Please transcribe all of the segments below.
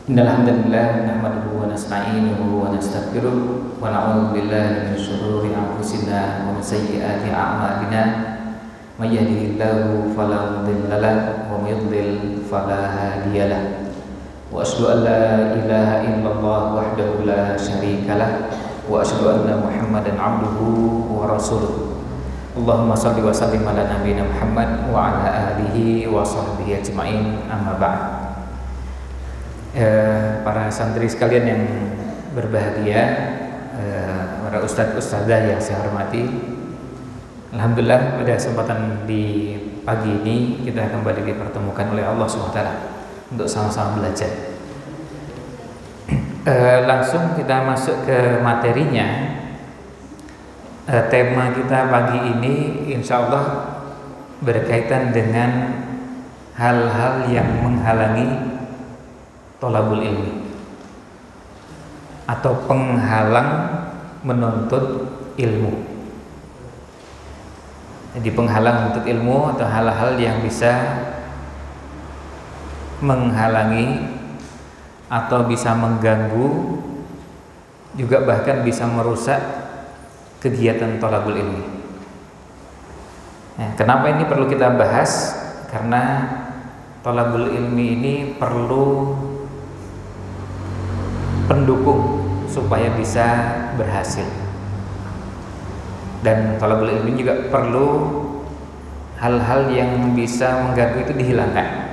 Innal hamdalillah nahmaduhu wa nasta'inuhu wa nastaghfiruh wa na'udzu billahi min shururi anfusina wa min sayyiati a'malina may yahdihillahu fala mudilla lahu wa may yudlil fala hadiya lahu wa asyhadu an la ilaha illallah wahdahu la syarika lahu wa asyhadu anna Muhammadan 'abduhu wa rasuluh. Allahumma shalli wa sallim ala nabiyyina Muhammad wa ala alihi wa sahbihi ajma'in, amma ba'd. Para santri sekalian yang berbahagia, para ustadz-ustadzah yang saya hormati, alhamdulillah pada kesempatan di pagi ini kita kembali dipertemukan oleh Allah SWT untuk sama-sama belajar. Langsung kita masuk ke materinya. Tema kita pagi ini insya Allah berkaitan dengan hal-hal yang menghalangi thalabul ilmi atau penghalang menuntut ilmu. Jadi penghalang menuntut ilmu atau hal-hal yang bisa menghalangi atau bisa mengganggu, juga bahkan bisa merusak kegiatan thalabul ilmi. Kenapa ini perlu kita bahas? Karena thalabul ilmi ini perlu pendukung supaya bisa berhasil, dan thalabul ilmi juga perlu hal-hal yang bisa mengganggu itu dihilangkan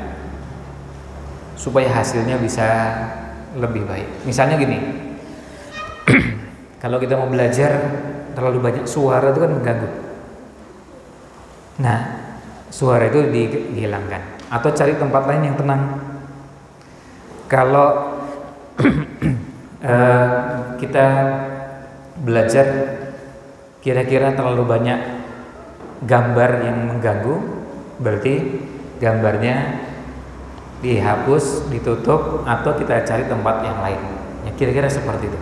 supaya hasilnya bisa lebih baik. Misalnya gini, kalau kita mau belajar terlalu banyak suara itu kan mengganggu. Nah, suara itu dihilangkan atau cari tempat lain yang tenang. Kalau kita belajar kira-kira terlalu banyak gambar yang mengganggu, berarti gambarnya dihapus, ditutup, atau kita cari tempat yang lain. Ya, kira-kira seperti itu.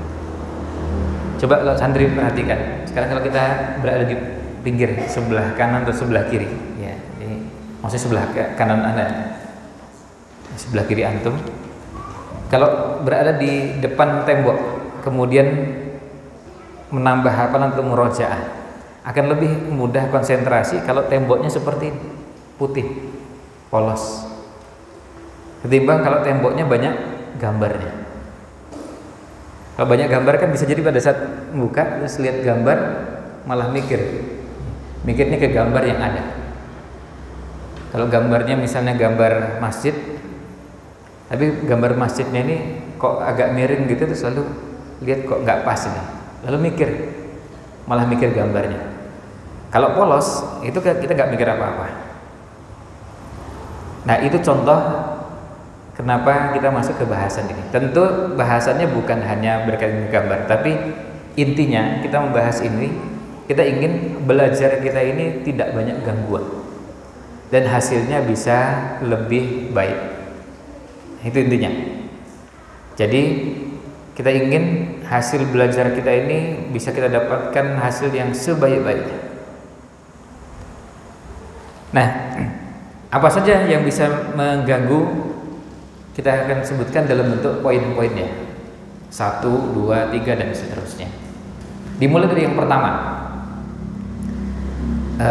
Coba kalau santri perhatikan. Sekarang kalau kita berada di pinggir sebelah kanan atau sebelah kiri, ya, ini maksudnya sebelah kanan Anda, sebelah kiri antum. Kalau berada di depan tembok, kemudian menambah hafalan atau murojaah, akan lebih mudah konsentrasi kalau temboknya seperti putih, polos, ketimbang kalau temboknya banyak gambarnya. Kalau banyak gambar kan bisa jadi pada saat buka terus lihat gambar malah mikirnya ke gambar yang ada. Kalau gambarnya misalnya gambar masjid, tapi gambar masjidnya ini kok agak miring gitu, terus lalu lihat kok nggak pas ini, lalu malah mikir gambarnya. Kalau polos itu kita nggak mikir apa-apa. Nah, itu contoh kenapa kita masuk ke bahasan ini. Tentu bahasannya bukan hanya berkaitan dengan gambar, tapi intinya kita membahas ini, kita ingin belajar kita ini tidak banyak gangguan dan hasilnya bisa lebih baik. Itu intinya. Jadi kita ingin hasil belajar kita ini bisa kita dapatkan hasil yang sebaik-baiknya. Nah, apa saja yang bisa mengganggu kita akan sebutkan dalam bentuk poin-poinnya. 1, 2, 3 dan seterusnya. Dimulai dari yang pertama.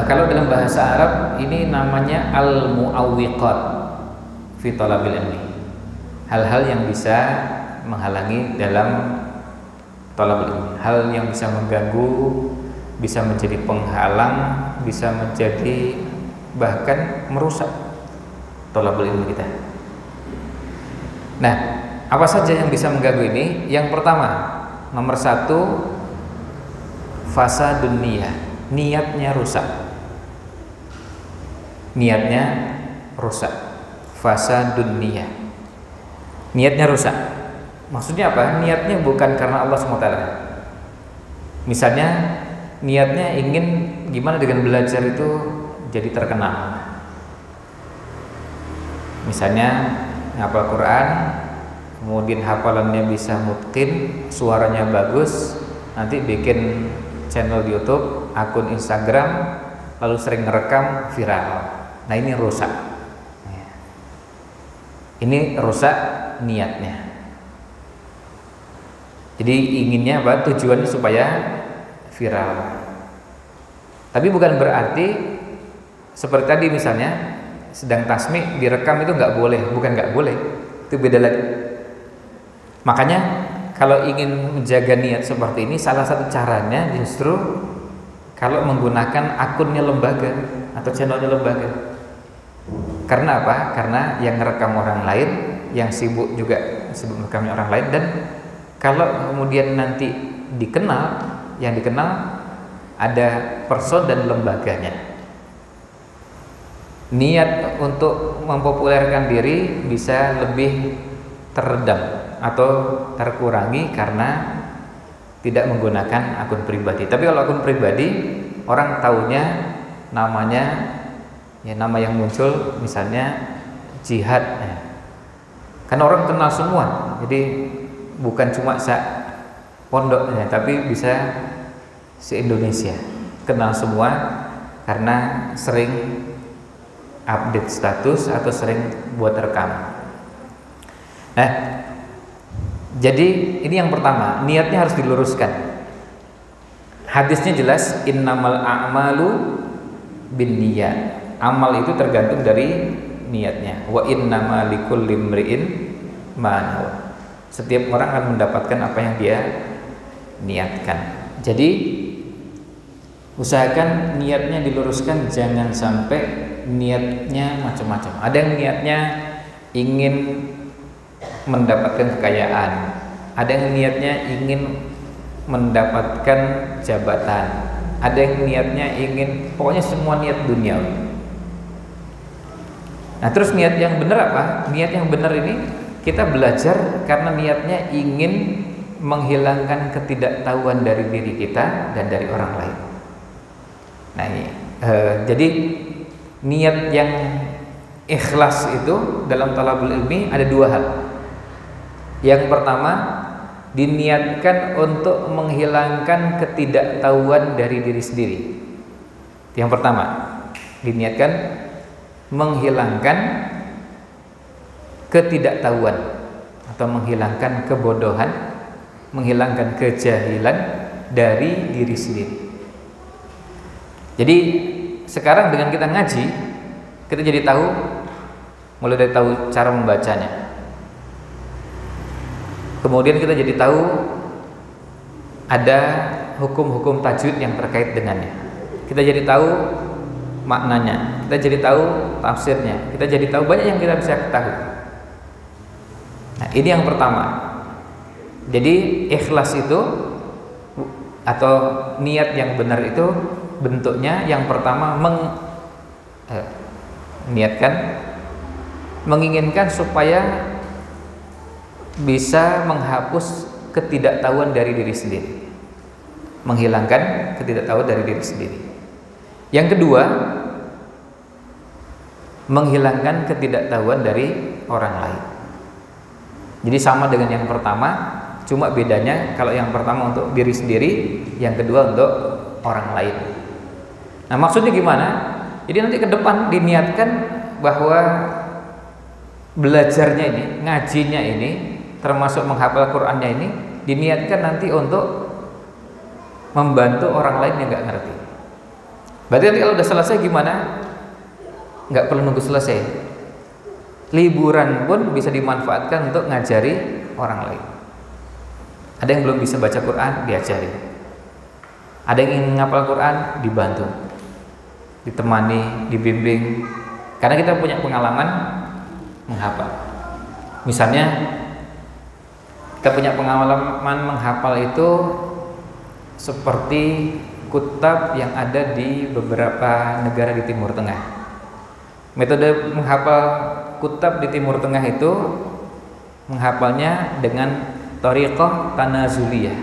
Kalau dalam bahasa Arab ini namanya al-mu'awwiqat fi thalabil ilmi. Hal-hal yang bisa menghalangi dalam thalabul ilmi, hal yang bisa mengganggu, bisa menjadi penghalang, bisa menjadi bahkan merusak thalabul ilmi kita. Nah, apa saja yang bisa mengganggu ini? Yang pertama, nomor 1, fasadun niyah, niatnya rusak. Niatnya rusak. Fasadun niyah, niatnya rusak. Maksudnya apa? Niatnya bukan karena Allah SWT. Misalnya niatnya ingin gimana dengan belajar itu jadi terkenal. Misalnya hafal Quran, kemudian hafalannya bisa mutqin, suaranya bagus, nanti bikin channel YouTube, akun Instagram, lalu sering ngerekam, viral. Nah, ini rusak. Ini rusak niatnya. Jadi inginnya apa? Tujuannya supaya viral. Tapi bukan berarti seperti tadi misalnya sedang tasmi direkam itu nggak boleh, bukan nggak boleh, itu beda lagi. Makanya kalau ingin menjaga niat seperti ini, salah satu caranya justru kalau menggunakan akunnya lembaga atau channelnya lembaga. Karena apa? Karena yang ngerekam orang lain, yang sibuk juga sibuk merekamnya orang lain, dan kalau kemudian nanti dikenal, yang dikenal ada person dan lembaganya. Niat untuk mempopulerkan diri bisa lebih teredam atau terkurangi karena tidak menggunakan akun pribadi. Tapi kalau akun pribadi, orang taunya namanya, ya nama yang muncul misalnya jihad, ya. Kan orang kenal semua, jadi bukan cuma pondoknya, tapi bisa se-Indonesia kenal semua karena sering update status atau sering buat rekam. Nah, jadi ini yang pertama, niatnya harus diluruskan. Hadisnya jelas, innamal a'malu binniyat. Amal itu tergantung dari niatnya. Wa innama likulli imri'in ma nawa. Setiap orang akan mendapatkan apa yang dia niatkan. Jadi usahakan niatnya diluruskan, jangan sampai niatnya macam-macam. Ada yang niatnya ingin mendapatkan kekayaan, ada yang niatnya ingin mendapatkan jabatan, ada yang niatnya ingin, pokoknya semua niat duniawi. Nah, terus niat yang benar apa? Niat yang benar ini kita belajar karena niatnya ingin menghilangkan ketidaktahuan dari diri kita dan dari orang lain. Nah, ini jadi niat yang ikhlas itu dalam talabul ilmi ada dua hal. Yang pertama, diniatkan untuk menghilangkan ketidaktahuan dari diri sendiri. Yang pertama, diniatkan menghilangkan ketidaktahuan atau menghilangkan kebodohan, menghilangkan kejahilan dari diri sendiri. Jadi sekarang dengan kita ngaji, kita jadi tahu, mulai dari tahu cara membacanya. Kemudian kita jadi tahu ada hukum-hukum tajwid yang terkait dengannya. Kita jadi tahu maknanya, kita jadi tahu tafsirnya, kita jadi tahu banyak yang kita bisa ketahui. Nah, ini yang pertama. Jadi ikhlas itu atau niat yang benar itu bentuknya yang pertama niatkan, menginginkan supaya bisa menghapus ketidaktahuan dari diri sendiri, menghilangkan ketidaktahuan dari diri sendiri. Yang kedua, menghilangkan ketidaktahuan dari orang lain. Jadi sama dengan yang pertama, cuma bedanya kalau yang pertama untuk diri sendiri, yang kedua untuk orang lain. Nah, maksudnya gimana? Jadi nanti ke depan diniatkan bahwa belajarnya ini, ngajinya ini, termasuk menghafal Qur'annya ini, diniatkan nanti untuk membantu orang lain yang nggak ngerti. Berarti nanti kalau udah selesai gimana? Nggak perlu nunggu selesai. Liburan pun bisa dimanfaatkan untuk ngajari orang lain. Ada yang belum bisa baca Quran, diajari. Ada yang ingin menghafal Quran, dibantu, ditemani, dibimbing. Karena kita punya pengalaman menghafal. Misalnya kita punya pengalaman menghafal itu seperti kutab yang ada di beberapa negara di Timur Tengah. Metode menghafal kutab di Timur Tengah itu menghafalnya dengan thariqah tanazuliyah,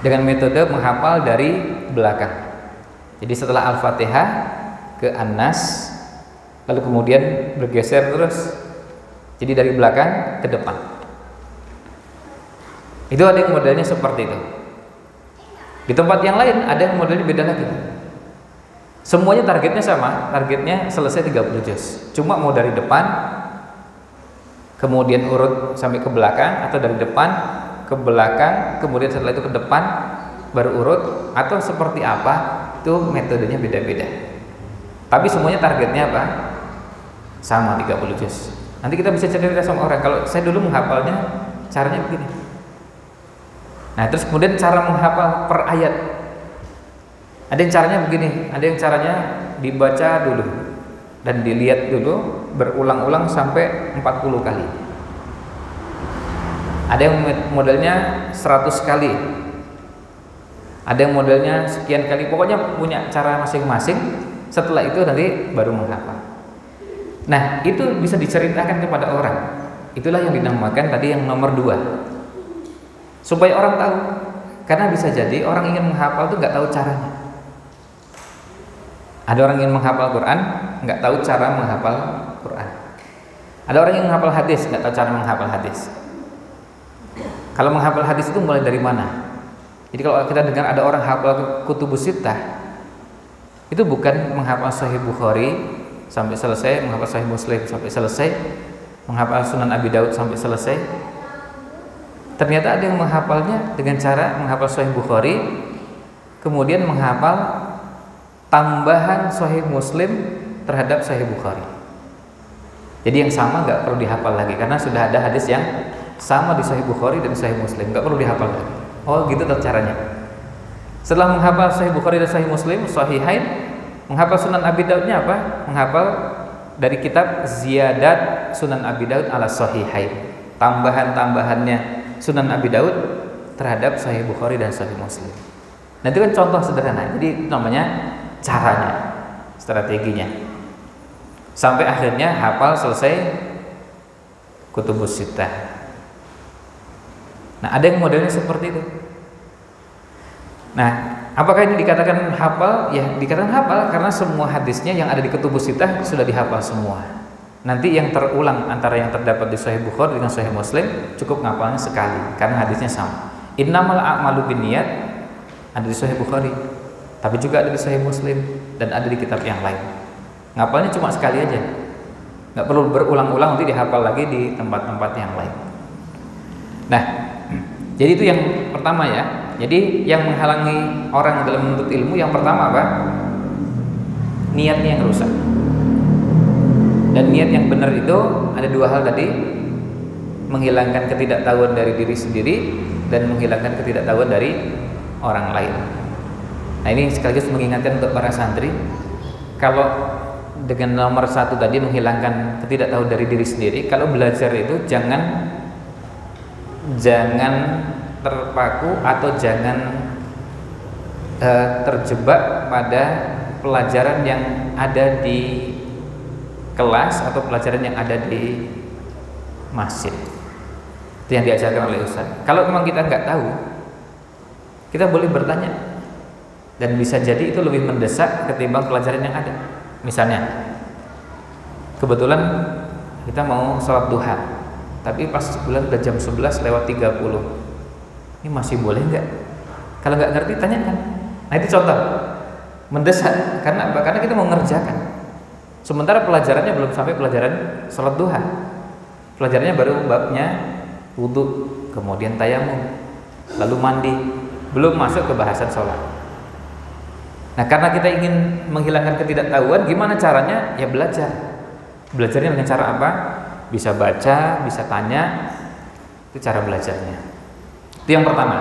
dengan metode menghafal dari belakang. Jadi setelah Al-Fatihah ke An-Nas, lalu kemudian bergeser terus, jadi dari belakang ke depan. Itu ada yang modelnya seperti itu. Di tempat yang lain ada yang modelnya beda lagi. Semuanya targetnya sama, targetnya selesai 30 juz. Cuma mau dari depan, kemudian urut sampai ke belakang, atau dari depan ke belakang, kemudian setelah itu ke depan, baru urut, atau seperti apa, itu metodenya beda-beda. Tapi semuanya targetnya apa? Sama, 30 juz. Nanti kita bisa cerita sama orang, kalau saya dulu menghafalnya caranya begini. Nah, terus kemudian cara menghafal per ayat. Ada yang caranya begini, ada yang caranya dibaca dulu dan dilihat dulu berulang-ulang sampai 40 kali. Ada yang modelnya 100 kali. Ada yang modelnya sekian kali. Pokoknya punya cara masing-masing. Setelah itu nanti baru menghafal. Nah, itu bisa diceritakan kepada orang. Itulah yang dinamakan tadi yang nomor 2. Supaya orang tahu. Karena bisa jadi orang ingin menghafal itu nggak tahu caranya. Ada orang ingin menghafal Quran, nggak tahu cara menghafal Quran. Ada orang yang menghafal hadis, nggak tahu cara menghafal hadis. Kalau menghafal hadis itu mulai dari mana? Jadi kalau kita dengar ada orang hafal kutubus sittah, itu bukan menghafal Sahih Bukhari sampai selesai, menghafal Sahih Muslim sampai selesai, menghafal Sunan Abi Daud sampai selesai. Ternyata ada yang menghafalnya dengan cara menghafal Sahih Bukhari, kemudian menghafal tambahan Sahih Muslim terhadap Sahih Bukhari. Jadi yang sama nggak perlu dihafal lagi karena sudah ada hadis yang sama di Sahih Bukhari dan Sahih Muslim, nggak perlu dihafal lagi. Oh gitu caranya. Setelah menghafal Sahih Bukhari dan Sahih Muslim, Sahihain, menghafal Sunan Abi Daudnya apa? Menghafal dari kitab Ziyadat Sunan Abi Daud ala Sahihain, tambahan-tambahannya Sunan Abi Daud terhadap Sahih Bukhari dan Sahih Muslim. Nah itu kan contoh sederhana. Jadi namanya caranya, strateginya. Sampai akhirnya hafal selesai kutubus sittah. Nah, ada yang modelnya seperti itu. Nah, apakah ini dikatakan hafal? Ya, dikatakan hafal karena semua hadisnya yang ada di kutubus sittah sudah dihafal semua. Nanti yang terulang antara yang terdapat di Sahih Bukhari dengan Sahih Muslim cukup ngapalnya sekali karena hadisnya sama. Innamal a'malu binniyat ada di Sahih Bukhari, tapi juga ada di Sahih Muslim dan ada di kitab yang lain. Ngapalnya cuma sekali aja, nggak perlu berulang-ulang nanti dihafal lagi di tempat-tempat yang lain. Nah, jadi itu yang pertama ya. Jadi yang menghalangi orang dalam menuntut ilmu yang pertama apa? Niatnya yang rusak. Dan niat yang benar itu ada dua hal tadi, menghilangkan ketidaktahuan dari diri sendiri dan menghilangkan ketidaktahuan dari orang lain. Nah ini sekaligus mengingatkan untuk para santri, kalau dengan nomor 1 tadi menghilangkan ketidaktahuan dari diri sendiri, kalau belajar itu jangan terpaku atau jangan terjebak pada pelajaran yang ada di kelas atau pelajaran yang ada di masjid. Itu yang diajarkan oleh Ustaz. Kalau memang kita nggak tahu, kita boleh bertanya, dan bisa jadi itu lebih mendesak ketimbang pelajaran yang ada. Misalnya, kebetulan kita mau sholat duha, tapi pas bulan udah jam 11 lewat 30, ini masih boleh nggak? Kalau nggak ngerti tanyakan. Nah itu contoh mendesak. Karena apa? Karena kita mau ngerjakan. Sementara pelajarannya belum sampai pelajaran sholat duha. Pelajarannya baru babnya wudhu, kemudian tayamum, lalu mandi, belum masuk ke bahasan sholat. Nah karena kita ingin menghilangkan ketidaktahuan, gimana caranya? Ya belajar. Belajarnya dengan cara apa? Bisa baca, bisa tanya. Itu cara belajarnya. Itu yang pertama.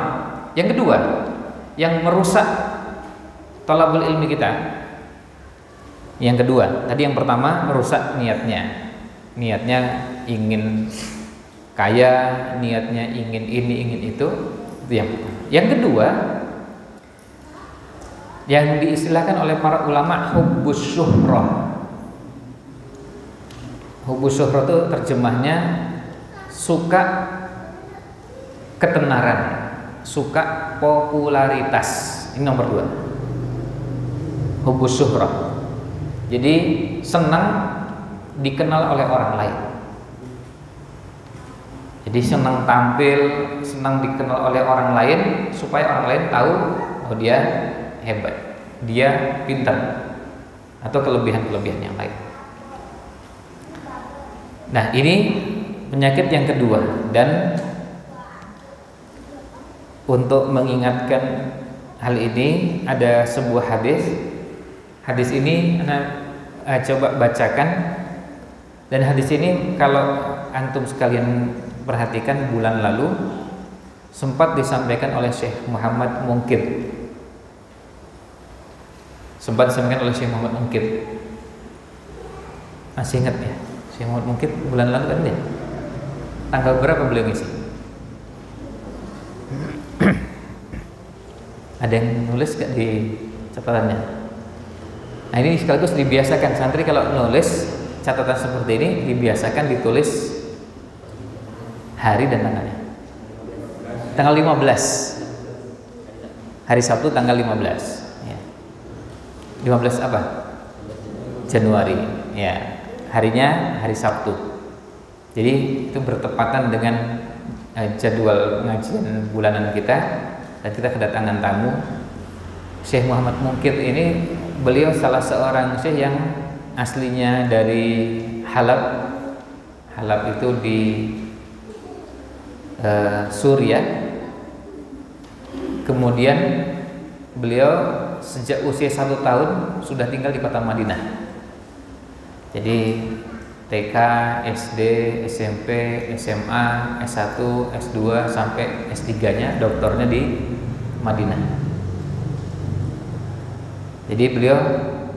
Yang kedua, yang merusak thalabul ilmi kita. Yang kedua, tadi yang pertama merusak niatnya. Niatnya ingin kaya, niatnya ingin ini, ingin itu yang pertama. Yang kedua, yang diistilahkan oleh para ulama hubbus syuhrah. Hubbus syuhrah itu terjemahnya suka ketenaran, suka popularitas. Ini nomor 2. Hubbus syuhrah. Jadi senang dikenal oleh orang lain. Jadi senang tampil, senang dikenal oleh orang lain supaya orang lain tahu oh dia hebat, dia pintar, atau kelebihan-kelebihan yang lain. Nah ini penyakit yang kedua, dan untuk mengingatkan hal ini ada sebuah hadis. Hadis ini Anda coba bacakan, dan hadis ini kalau antum sekalian perhatikan bulan lalu sempat disampaikan oleh Syekh Muhammad Munkid. Masih ingat ya? Syekh Muhammad Munkid bulan lalu kan ya? Tanggal berapa beliau ngisi? Ada yang nulis gak di catatannya? Nah, ini sekaligus dibiasakan santri kalau nulis catatan seperti ini, dibiasakan ditulis hari dan tanggalnya. Tanggal 15, hari Sabtu tanggal 15 ya. 15 apa? Januari ya, harinya hari Sabtu. Jadi itu bertepatan dengan jadwal pengajian bulanan kita, dan kita kedatangan tamu Syekh Muhammad Munkid. Ini beliau salah seorang syekh yang aslinya dari Halab. Halab itu di Suriah. Kemudian beliau sejak usia 1 tahun sudah tinggal di kota Madinah. Jadi TK, SD, SMP, SMA, S1, S2 sampai S3-nya doktornya di Madinah. Jadi beliau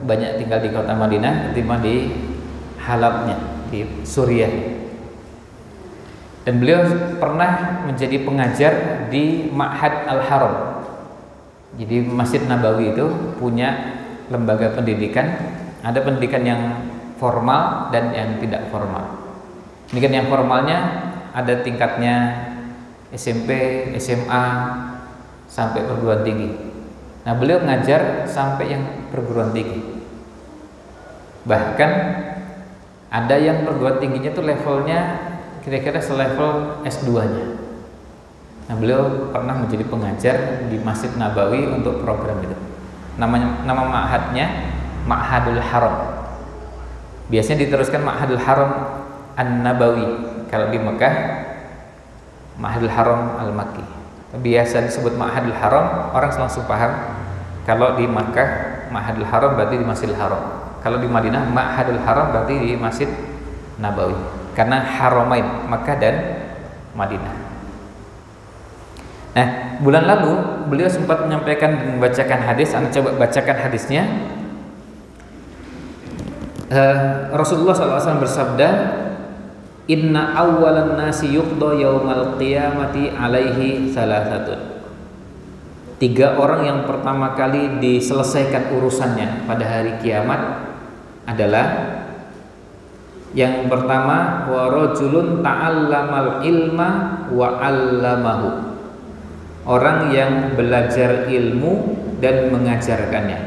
banyak tinggal di kota Madinah ketimbang di Halabnya, di Suriah. Dan beliau pernah menjadi pengajar di Ma'had Al-Haram. Jadi Masjid Nabawi itu punya lembaga pendidikan. Ada pendidikan yang formal dan yang tidak formal. Pendidikan yang formalnya ada tingkatnya SMP, SMA sampai perguruan tinggi. Nah, beliau ngajar sampai yang perguruan tinggi. Bahkan ada yang perguruan tingginya tuh levelnya kira-kira selevel S2-nya. Nah, beliau pernah menjadi pengajar di Masjid Nabawi untuk program itu. Nama ma'hadnya Ma'hadul Haram. Biasanya diteruskan Ma'hadul Haram An-Nabawi. Kalau di Mekah Ma'hadul Haram Al-Makki. Biasa disebut Ma'hadul Haram, orang langsung paham. Kalau di Makkah Ma'hadul Haram berarti di Masjidil Haram. Kalau di Madinah Ma'hadul Haram berarti di Masjid Nabawi. Karena Haramain, Makkah dan Madinah. Nah, bulan lalu beliau sempat menyampaikan dan membacakan hadis. Anda coba bacakan hadisnya. Rasulullah SAW bersabda, Inna awwalan nasi yuqda yaumal qiyamati alaihi salasatun. 3 orang yang pertama kali diselesaikan urusannya pada hari kiamat adalah yang pertama, wa rajulun ta'allamal ilma wa 'allamahu. Orang yang belajar ilmu dan mengajarkannya.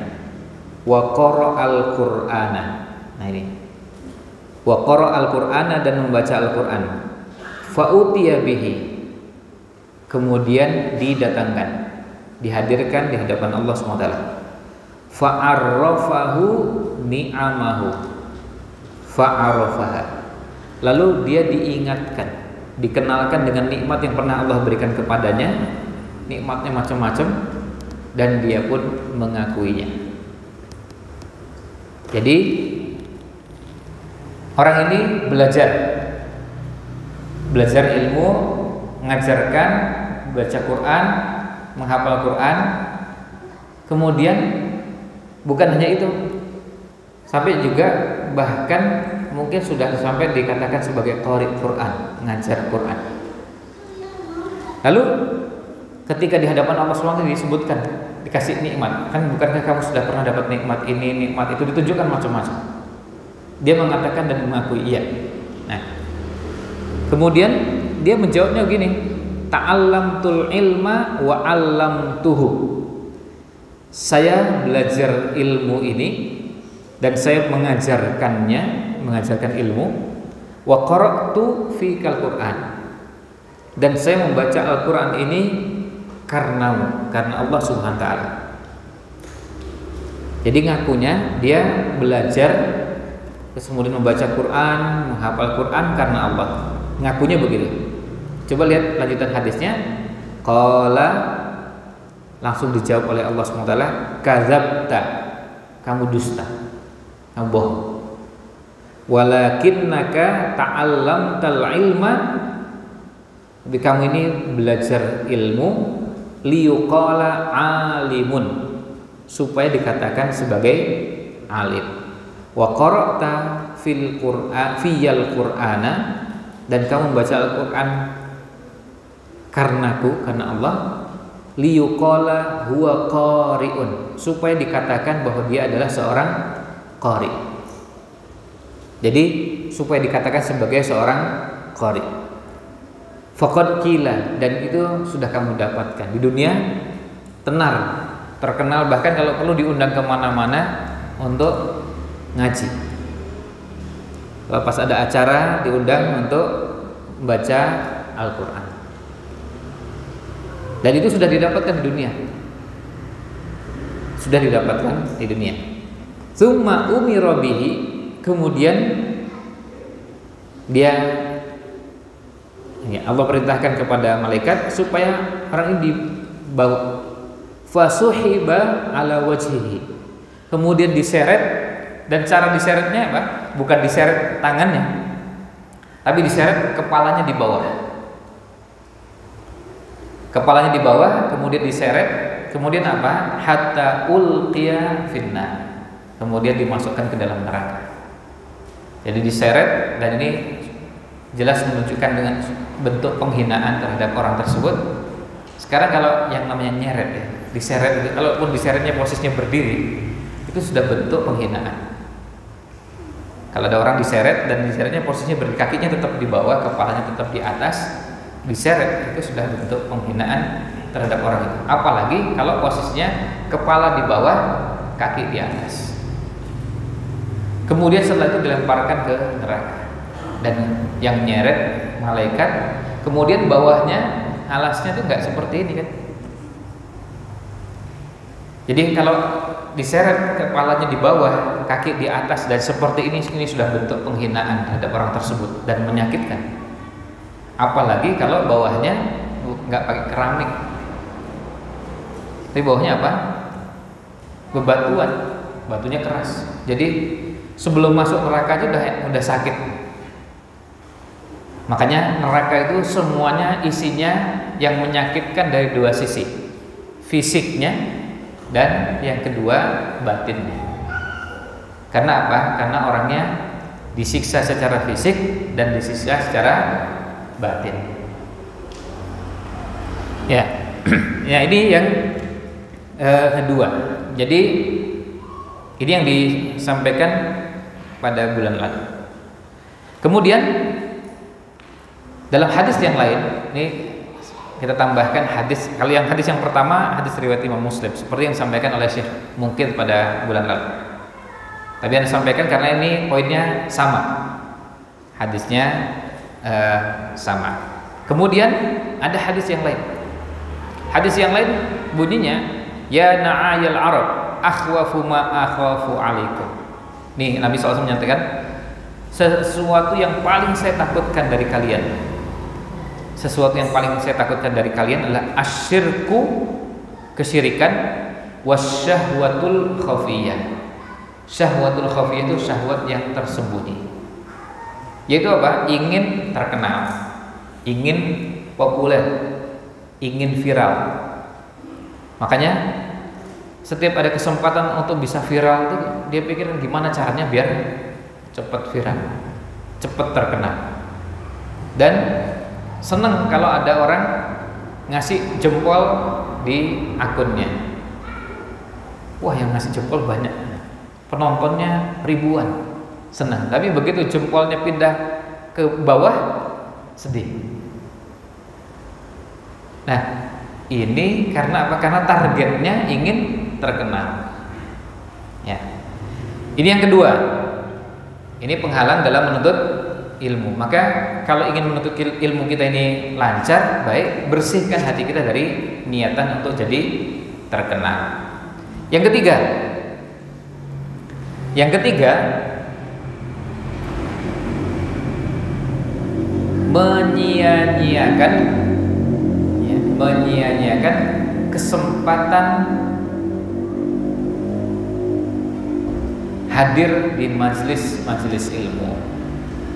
Wa qara'al Qur'ana. Nah ini. Wa qara'al Qur'ana, dan membaca Al-Qur'an. Fa utiya bihi. Kemudian didatangkan, dihadirkan di hadapan Allah SWT. Fa arrafahu ni'amahu. Fa arrafaha. Lalu dia diingatkan, dikenalkan dengan nikmat yang pernah Allah berikan kepadanya. Nikmatnya macam-macam, dan dia pun mengakuinya. Jadi orang ini belajar ilmu, mengajarkan, baca Quran, menghafal Quran. Kemudian bukan hanya itu, sampai juga bahkan mungkin sudah sampai dikatakan sebagai qari Quran, mengajar Quran. Lalu ketika di hadapan Allah SWT disebutkan, dikasih nikmat, kan bukankah kamu sudah pernah dapat nikmat ini, nikmat itu, ditunjukkan macam-macam. Dia mengatakan dan mengakui iya. Nah, kemudian dia menjawabnya begini, ta'allamtul ilma wa 'allamtuhu. Saya belajar ilmu ini dan saya mengajarkan ilmu. Wa qara'tu fikal Qur'an, dan saya membaca Al-Qur'an ini karena Allah Subhanahu wa taala. Jadi ngakunya dia belajar, kemudian membaca Quran, menghafal Quran karena Allah. Ngakunya begitu. Coba lihat lanjutan hadisnya. Qala langsung dijawab oleh Allah SWT, kadzabta, kamu dusta, kamu bohong. Walakinnaka ta'allamtal ilma, tapi kamu ini belajar ilmu, liyuqala alimun, supaya dikatakan sebagai alim. Wa qara'ta fil Qur'ana, dan kamu membaca Al-Qur'an karenaku, karena Allah, liyuqala huwa qari'un, supaya dikatakan bahwa dia adalah seorang qari. Jadi supaya dikatakan sebagai seorang qari. Faqad qila, dan itu sudah kamu dapatkan di dunia, tenar, terkenal, bahkan kalau perlu diundang kemana-mana untuk ngaji. Kalau pas ada acara diundang untuk membaca Al-Quran. Dan itu sudah didapatkan di dunia. Sudah didapatkan di dunia. Tsumma umira bihi, kemudian dia, Allah perintahkan kepada malaikat supaya orang ini dibawa, fasuhiba ala wajhihi, kemudian diseret, dan cara diseretnya apa? Bukan diseret tangannya, tapi diseret kepalanya di bawah. Kepalanya di bawah, kemudian diseret, kemudian apa? Hatta ulqiya finnar, kemudian dimasukkan ke dalam neraka. Jadi diseret, dan ini jelas menunjukkan dengan bentuk penghinaan terhadap orang tersebut. Sekarang kalau yang namanya nyeret ya, diseret, kalaupun diseretnya posisinya berdiri, itu sudah bentuk penghinaan. Kalau ada orang diseret dan diseretnya posisinya berdiri, kakinya tetap di bawah, kepalanya tetap di atas, diseret, itu sudah bentuk penghinaan terhadap orang itu. Apalagi kalau posisinya kepala di bawah, kaki di atas. Kemudian setelah itu dilemparkan ke neraka, dan yang nyeret malaikat, kemudian bawahnya alasnya tuh nggak seperti ini kan. Jadi kalau diseret kepalanya di bawah, kaki di atas, dan seperti ini sudah bentuk penghinaan terhadap orang tersebut dan menyakitkan. Apalagi kalau bawahnya nggak pakai keramik, tapi bawahnya apa? Bebatuan, batunya keras. Jadi sebelum masuk neraka aja udah sakit. Makanya neraka itu semuanya isinya yang menyakitkan dari dua sisi, fisiknya dan yang kedua batinnya. Karena apa? Karena orangnya disiksa secara fisik dan disiksa secara batin. Ya, ya ini yang kedua. Jadi ini yang disampaikan pada bulan lalu. Kemudian dalam hadis yang lain, ini kita tambahkan hadis. Kalau yang hadis yang pertama, hadis riwayat Imam Muslim, seperti yang disampaikan oleh Syekh mungkin pada bulan lalu. Tapi yang disampaikan karena ini poinnya sama, hadisnya sama. Kemudian ada hadis yang lain. Hadis yang lain bunyinya, ya na'ayal Arab, akhwafu ma akhafu alaikum. Nih Nabi SAW menyatakan, sesuatu yang paling saya takutkan dari kalian, sesuatu yang paling saya takutkan dari kalian adalah asyirku, kesyirikan, wasyahwatul khafiyah. Syahwatul khafiyah itu syahwat yang tersembunyi, yaitu apa? Ingin terkenal, ingin populer, ingin viral. Makanya setiap ada kesempatan untuk bisa viral itu dia pikir gimana caranya biar cepat viral, cepat terkenal. Dan seneng kalau ada orang ngasih jempol di akunnya. Wah, yang ngasih jempol banyak, penontonnya ribuan, senang. Tapi begitu jempolnya pindah ke bawah, sedih. Nah, ini karena apa? Karena targetnya ingin terkenal. Ya. Ini yang kedua. Ini penghalang dalam menuntut ilmu. Maka kalau ingin menuntut ilmu kita ini lancar, baik, bersihkan hati kita dari niatan untuk jadi terkenal. Yang ketiga, menyia-nyiakan kesempatan hadir di majelis ilmu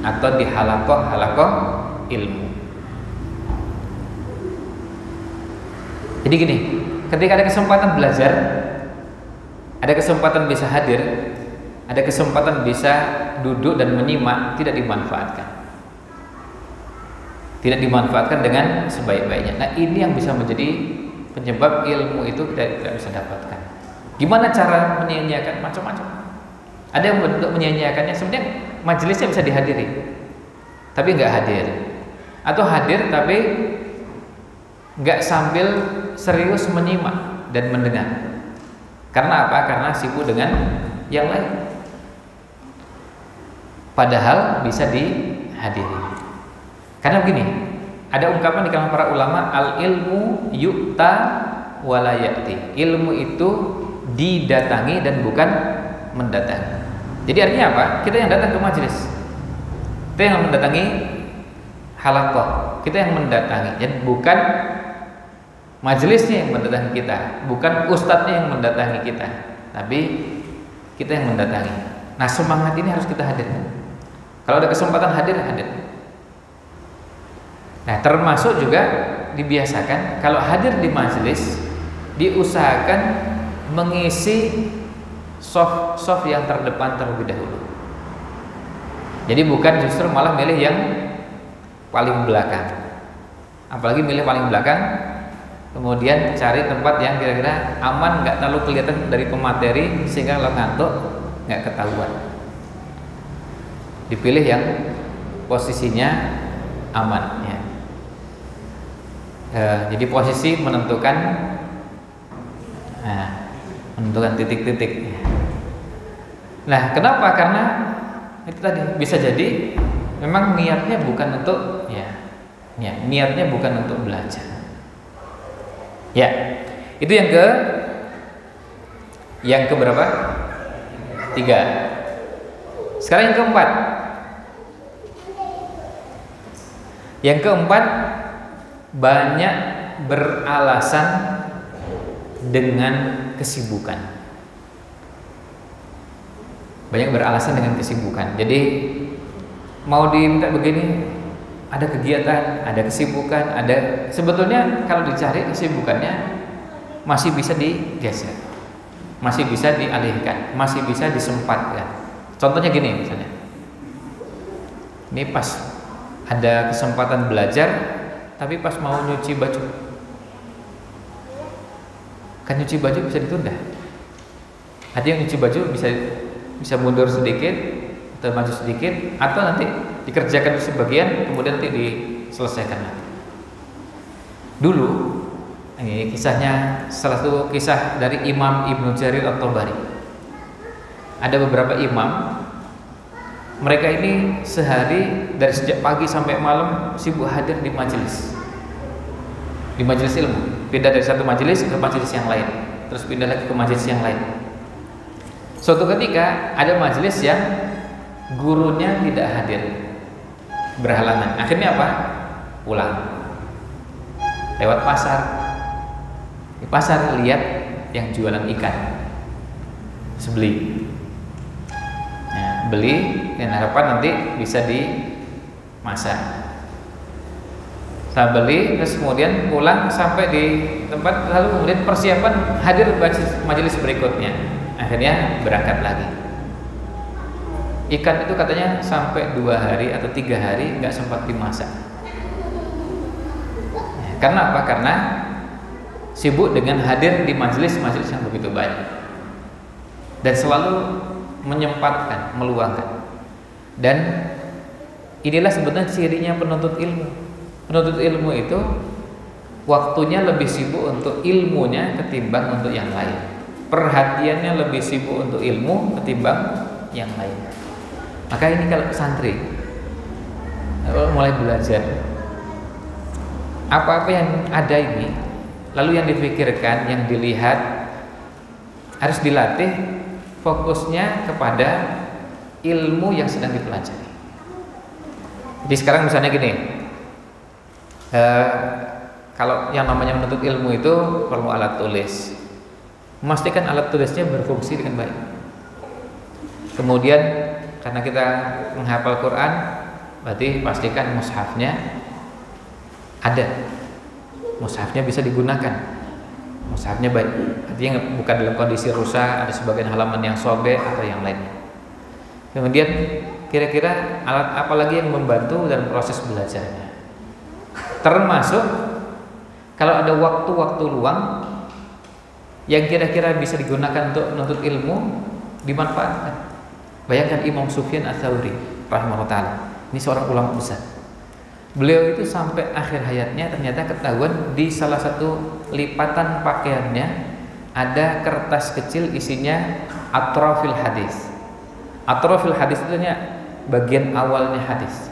atau di halaqah ilmu. Jadi gini, ketika ada kesempatan belajar, ada kesempatan bisa hadir, ada kesempatan bisa duduk dan menyimak, tidak dimanfaatkan. Tidak dimanfaatkan dengan sebaik-baiknya. Nah, ini yang bisa menjadi penyebab ilmu itu kita tidak bisa dapatkan. Gimana cara menyia-nyiakan? Macam-macam. Ada yang bentuk menyia-nyiakannya, sebenarnya majelisnya bisa dihadiri, tapi nggak hadir. Atau hadir tapi nggak sambil serius menyimak dan mendengar. Karena apa? Karena sibuk dengan yang lain. Padahal bisa dihadiri. Karena begini, ada ungkapan di kalangan para ulama, al ilmu yu'ta wala ya'ti. Ilmu itu didatangi dan bukan mendatangi. Jadi artinya apa? Kita yang datang ke majelis, kita yang mendatangi halaqah, kita yang mendatangi. Jadi bukan majelisnya yang mendatangi kita, bukan ustadznya yang mendatangi kita, tapi kita yang mendatangi. Nah, semangat ini harus kita hadirkan. Kalau ada kesempatan hadir. Nah, termasuk juga dibiasakan kalau hadir di majelis, diusahakan mengisi soft yang terdepan terlebih dahulu. Jadi bukan justru malah milih yang paling belakang. Apalagi milih paling belakang, kemudian cari tempat yang kira-kira aman, nggak terlalu kelihatan dari pemateri sehingga kalau ngantuk nggak ketahuan. Dipilih yang posisinya aman ya. Jadi posisi menentukan titik-titik. Nah, kenapa? Karena itu tadi bisa jadi memang niatnya bukan untuk niatnya bukan untuk belajar. Ya, itu yang ke berapa? 3. Sekarang yang keempat. Yang keempat, banyak beralasan dengan kesibukan. Banyak beralasan dengan kesibukan. Jadi mau diminta begini, ada kegiatan, ada kesibukan, ada, sebetulnya kalau dicari kesibukannya masih bisa digeser, masih bisa dialihkan, masih bisa disempatkan. Contohnya gini misalnya, ini pas ada kesempatan belajar, tapi pas mau nyuci baju, kan nyuci baju bisa ditunda. Ada yang nyuci baju bisa mundur sedikit atau maju sedikit, atau nanti dikerjakan sebagian kemudian nanti diselesaikan nanti. Dulu ini kisahnya, salah satu kisah dari Imam Ibnu Jarir At-Tabari. Ada beberapa imam, mereka ini sehari dari sejak pagi sampai malam sibuk hadir di majelis ilmu. Pindah dari satu majelis ke majelis yang lain, terus pindah lagi ke majelis yang lain. Suatu ketika ada majelis yang gurunya tidak hadir, berhalangan. Akhirnya apa? Pulang. Lewat pasar. Di pasar lihat yang jualan ikan, sebeli. Nah, beli dengan harapan nanti bisa dimasak. Saya beli, terus kemudian pulang sampai di tempat, lalu kemudian persiapan hadir majelis berikutnya. Akhirnya berangkat lagi. Ikan itu katanya sampai 2 hari atau 3 hari nggak sempat dimasak. Karena apa? Karena sibuk dengan hadir di majelis-majelis yang begitu banyak dan selalu menyempatkan, meluangkan. Dan inilah sebetulnya cirinya penuntut ilmu. Penuntut ilmu itu waktunya lebih sibuk untuk ilmunya ketimbang untuk yang lain. Perhatiannya lebih sibuk untuk ilmu ketimbang yang lain. Maka ini kalau santri mulai belajar, apa-apa yang ada ini, lalu yang dipikirkan, yang dilihat, harus dilatih fokusnya kepada ilmu yang sedang dipelajari. Jadi sekarang misalnya gini, kalau yang namanya menuntut ilmu itu perlu alat tulis. Memastikan alat tulisnya berfungsi dengan baik. Kemudian karena kita menghafal Quran, berarti pastikan mushafnya ada. Mushafnya bisa digunakan. Mushafnya baik. Artinya bukan dalam kondisi rusak, ada sebagian halaman yang sobek atau yang lainnya. Kemudian kira-kira alat apa lagi yang membantu dalam proses belajarnya? Termasuk kalau ada waktu-waktu luang yang kira-kira bisa digunakan untuk menuntut ilmu, dimanfaatkan. Bayangkan Imam Sufyan Ats-Tsauri rahimahullah taala. Ini seorang ulama besar. Beliau itu sampai akhir hayatnya ternyata ketahuan di salah satu lipatan pakaiannya ada kertas kecil isinya atrafil hadis. Atrafil hadis itu bagian awalnya hadis.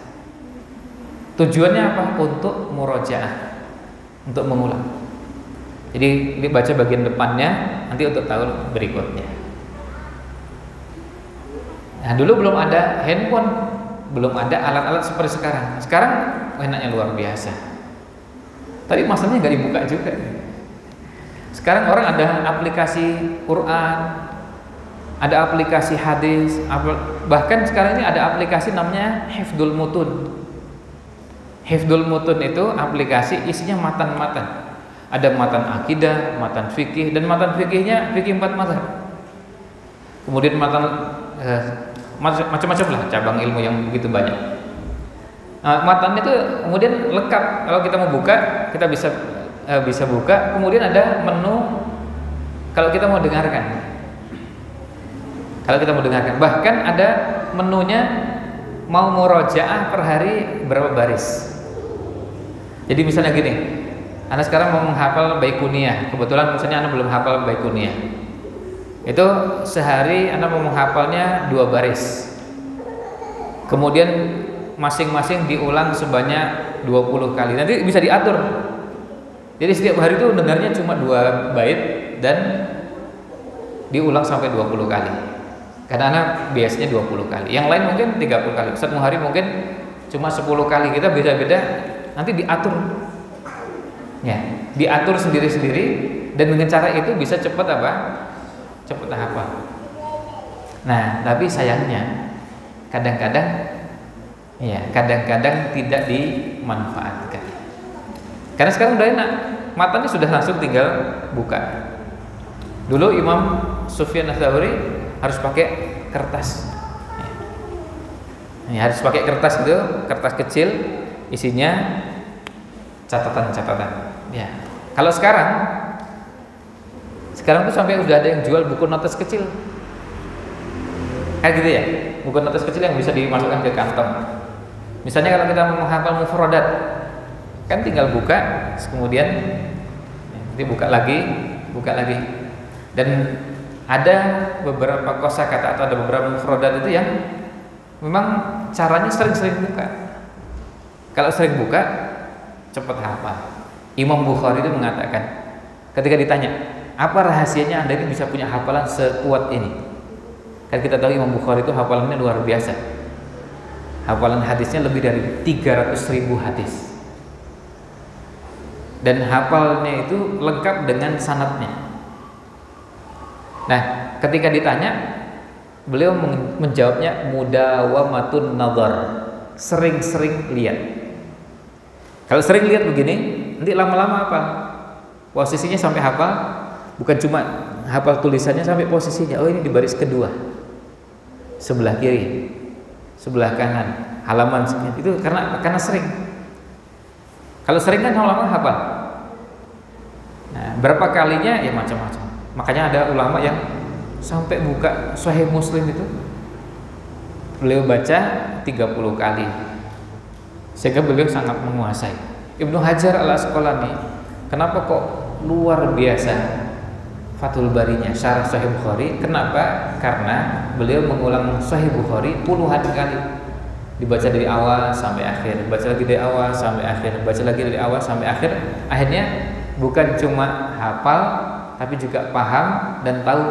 Tujuannya apa? Untuk murojaah, untuk mengulang. Jadi dibaca bagian depannya, nanti untuk tahun berikutnya. Nah, dulu belum ada handphone, belum ada alat-alat seperti sekarang. Sekarang enaknya luar biasa. Tadi masalahnya nggak dibuka juga. Sekarang orang ada aplikasi Quran, ada aplikasi hadis, bahkan sekarang ini ada aplikasi namanya Hifdzul Mutun. Hifdzul Mutun itu aplikasi isinya matan-matan. Ada matan akidah, matan fikih, dan matan fikihnya fikih 4 mazhab. Kemudian matan macam-macam lah cabang ilmu yang begitu banyak. Matan itu kemudian lengkap. Kalau kita mau buka, kita bisa buka. Kemudian ada menu kalau kita mau dengarkan. Kalau kita mau dengarkan, bahkan ada menunya mau murojaah per hari berapa baris. Jadi misalnya gini, Anda sekarang mau menghafal Baiquniyah. Kebetulan misalnya Anda belum hafal Baiquniyah. Itu sehari Anda mau menghafalnya 2 baris. Kemudian masing-masing diulang sebanyak 20 kali. Nanti bisa diatur. Jadi setiap hari itu dengarnya cuma 2 bait dan diulang sampai 20 kali. Karena Anda biasanya 20 kali. Yang lain mungkin 30 kali. Satu hari mungkin cuma 10 kali. Kita beda-beda. Nanti diatur. Ya, diatur sendiri-sendiri dan dengan cara itu bisa cepat apa? Cepat hafal. Nah, tapi sayangnya kadang-kadang tidak dimanfaatkan. Karena sekarang udah enak, matanya sudah langsung tinggal buka. Dulu Imam Sufyan Ats-Tsauri harus pakai kertas. Ya, harus pakai kertas itu, kertas kecil, isinya catatan-catatan. Ya. Kalau sekarang tuh sampai udah ada yang jual buku notes kecil. Kayak gitu ya, buku notes kecil yang bisa dimasukkan ke kantong. Misalnya kalau kita mau menghafal mufradat, kan tinggal buka, kemudian nanti buka lagi. Dan ada beberapa kosakata atau ada beberapa mufradat itu yang memang caranya sering-sering buka. Kalau sering buka, cepat hafal. Imam Bukhari itu mengatakan, ketika ditanya, apa rahasianya Anda ini bisa punya hafalan sekuat ini? Kan kita tahu Imam Bukhari itu hafalannya luar biasa. Hafalan hadisnya lebih dari 300.000 hadis. Dan hafalnya itu lengkap dengan sanadnya. Nah, ketika ditanya, beliau menjawabnya mudawamatun nazar, sering-sering lihat. Kalau sering lihat begini, nanti lama-lama apa? Posisinya sampai hafal, bukan cuma hafal tulisannya sampai posisinya. Oh, ini di baris kedua, sebelah kiri, sebelah kanan, halaman sekian. Itu karena sering. Kalau sering kan lama-lama hafal. Nah, berapa kalinya ya macam-macam. Makanya ada ulama yang sampai buka Sahih Muslim itu beliau baca 30 kali. Sehingga beliau sangat menguasai. Ibnu Hajar Al-Asqalani, kenapa kok luar biasa Fathul Barinya, syarah Sahih Bukhari? Kenapa? Karena beliau mengulang Sahih Bukhari puluhan kali. Dibaca dari awal sampai akhir, baca lagi dari awal sampai akhir, baca lagi dari awal sampai akhir. Akhirnya bukan cuma hafal, tapi juga paham dan tahu,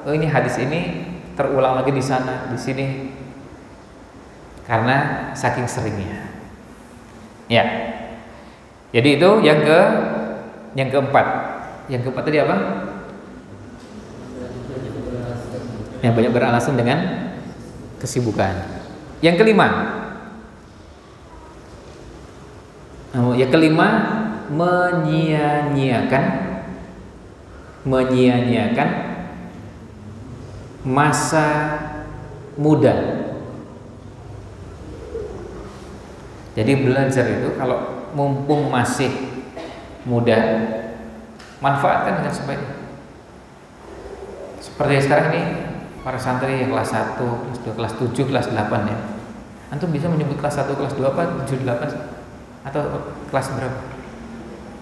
oh ini hadis ini terulang lagi di sana, di sini. Karena saking seringnya. Ya. Jadi itu yang Yang keempat. Yang keempat tadi apa? Yang banyak beralasan dengan kesibukan. Yang kelima. Yang kelima, menyia-nyiakan masa muda. Jadi belajar itu kalau mumpung masih muda, manfaatkan dengan sebaiknya. Seperti sekarang ini para santri yang kelas 1, kelas 2, kelas 7, kelas 8 ya. Antum bisa menyebut kelas 1, kelas 2 apa? 7, 8 atau kelas berapa?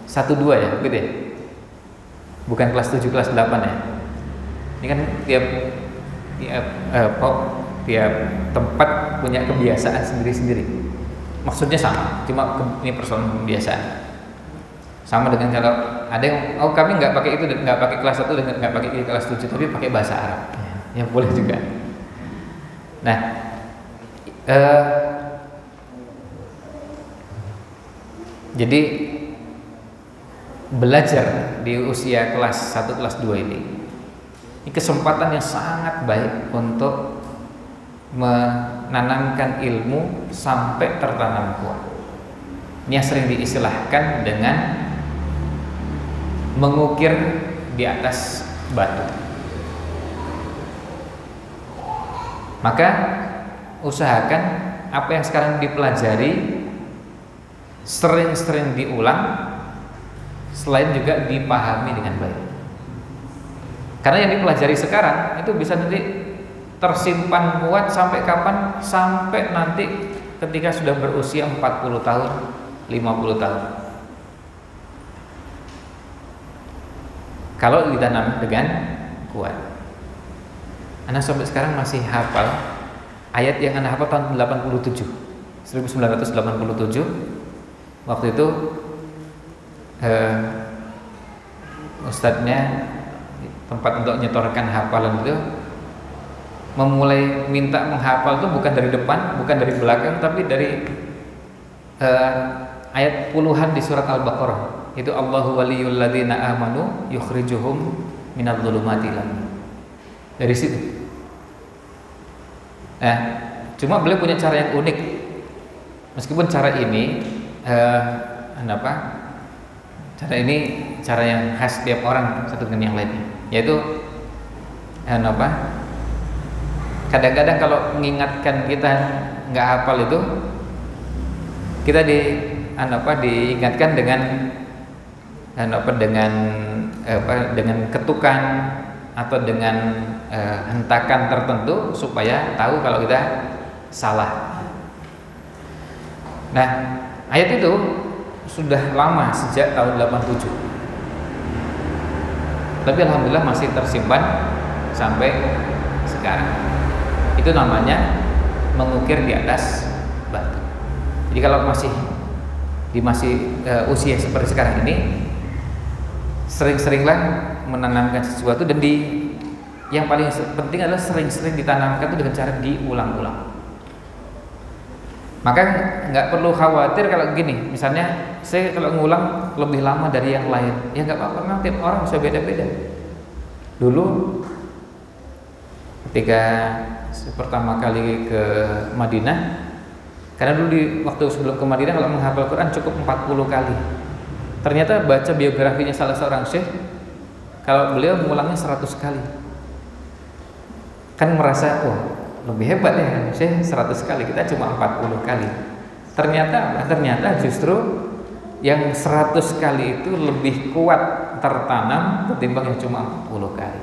1, 2 ya, gitu ya. Bukan kelas 7, kelas 8 ya. Ini kan tiap tempat punya kebiasaan sendiri-sendiri. Maksudnya sama, cuma ini persoalan kebiasaan. Sama dengan kalau ada yang kami nggak pakai itu, nggak pakai kelas 1 dan nggak pakai kelas 7, tapi pakai bahasa Arab. Ya boleh juga. Nah, jadi belajar di usia kelas 1, kelas 2 ini kesempatan yang sangat baik untuk menanamkan ilmu sampai tertanam kuat. Ini yang sering diistilahkan dengan mengukir di atas batu. Maka usahakan apa yang sekarang dipelajari sering-sering diulang, selain juga dipahami dengan baik. Karena yang dipelajari sekarang itu bisa nanti tersimpan kuat sampai kapan? Sampai nanti ketika sudah berusia 40 tahun, 50 tahun. Kalau ditanam dengan kuat. Anak sampai sekarang masih hafal ayat yang anak hafal tahun 87, 1987. Waktu itu ustadznya tempat untuk nyetorkan hafalan itu memulai minta menghafal itu bukan dari depan, bukan dari belakang, tapi dari ayat puluhan di surat Al-Baqarah. Itu Allahu waliyul ladzina amanu yukhrijuhum minadh dhulumati ila. Dari situ. Cuma beliau punya cara yang unik. Meskipun cara ini cara ini cara yang khas tiap orang satu dengan yang lainnya, yaitu kadang-kadang kalau mengingatkan kita nggak hafal itu, kita diingatkan dengan dengan ketukan atau dengan hentakan tertentu supaya tahu kalau kita salah. Nah, ayat itu sudah lama, sejak tahun 87. Tapi alhamdulillah masih tersimpan sampai sekarang. Itu namanya mengukir di atas batu. Jadi kalau masih usia seperti sekarang ini, sering-seringlah menanamkan sesuatu, dan yang paling penting adalah sering-sering ditanamkan itu dengan cara diulang-ulang. Maka nggak perlu khawatir kalau gini, misalnya saya kalau ngulang lebih lama dari yang lain, ya nggak apa-apa, memang tiap orang bisa beda-beda. Dulu ketika pertama kali ke Madinah, karena dulu waktu sebelum ke Madinah kalau menghafal Quran cukup 40 kali. Ternyata baca biografinya salah seorang syekh, kalau beliau mengulangnya 100 kali. Kan merasa, lebih hebat ya, syekh 100 kali, kita cuma 40 kali. Ternyata justru yang 100 kali itu lebih kuat tertanam ketimbang yang cuma 40 kali.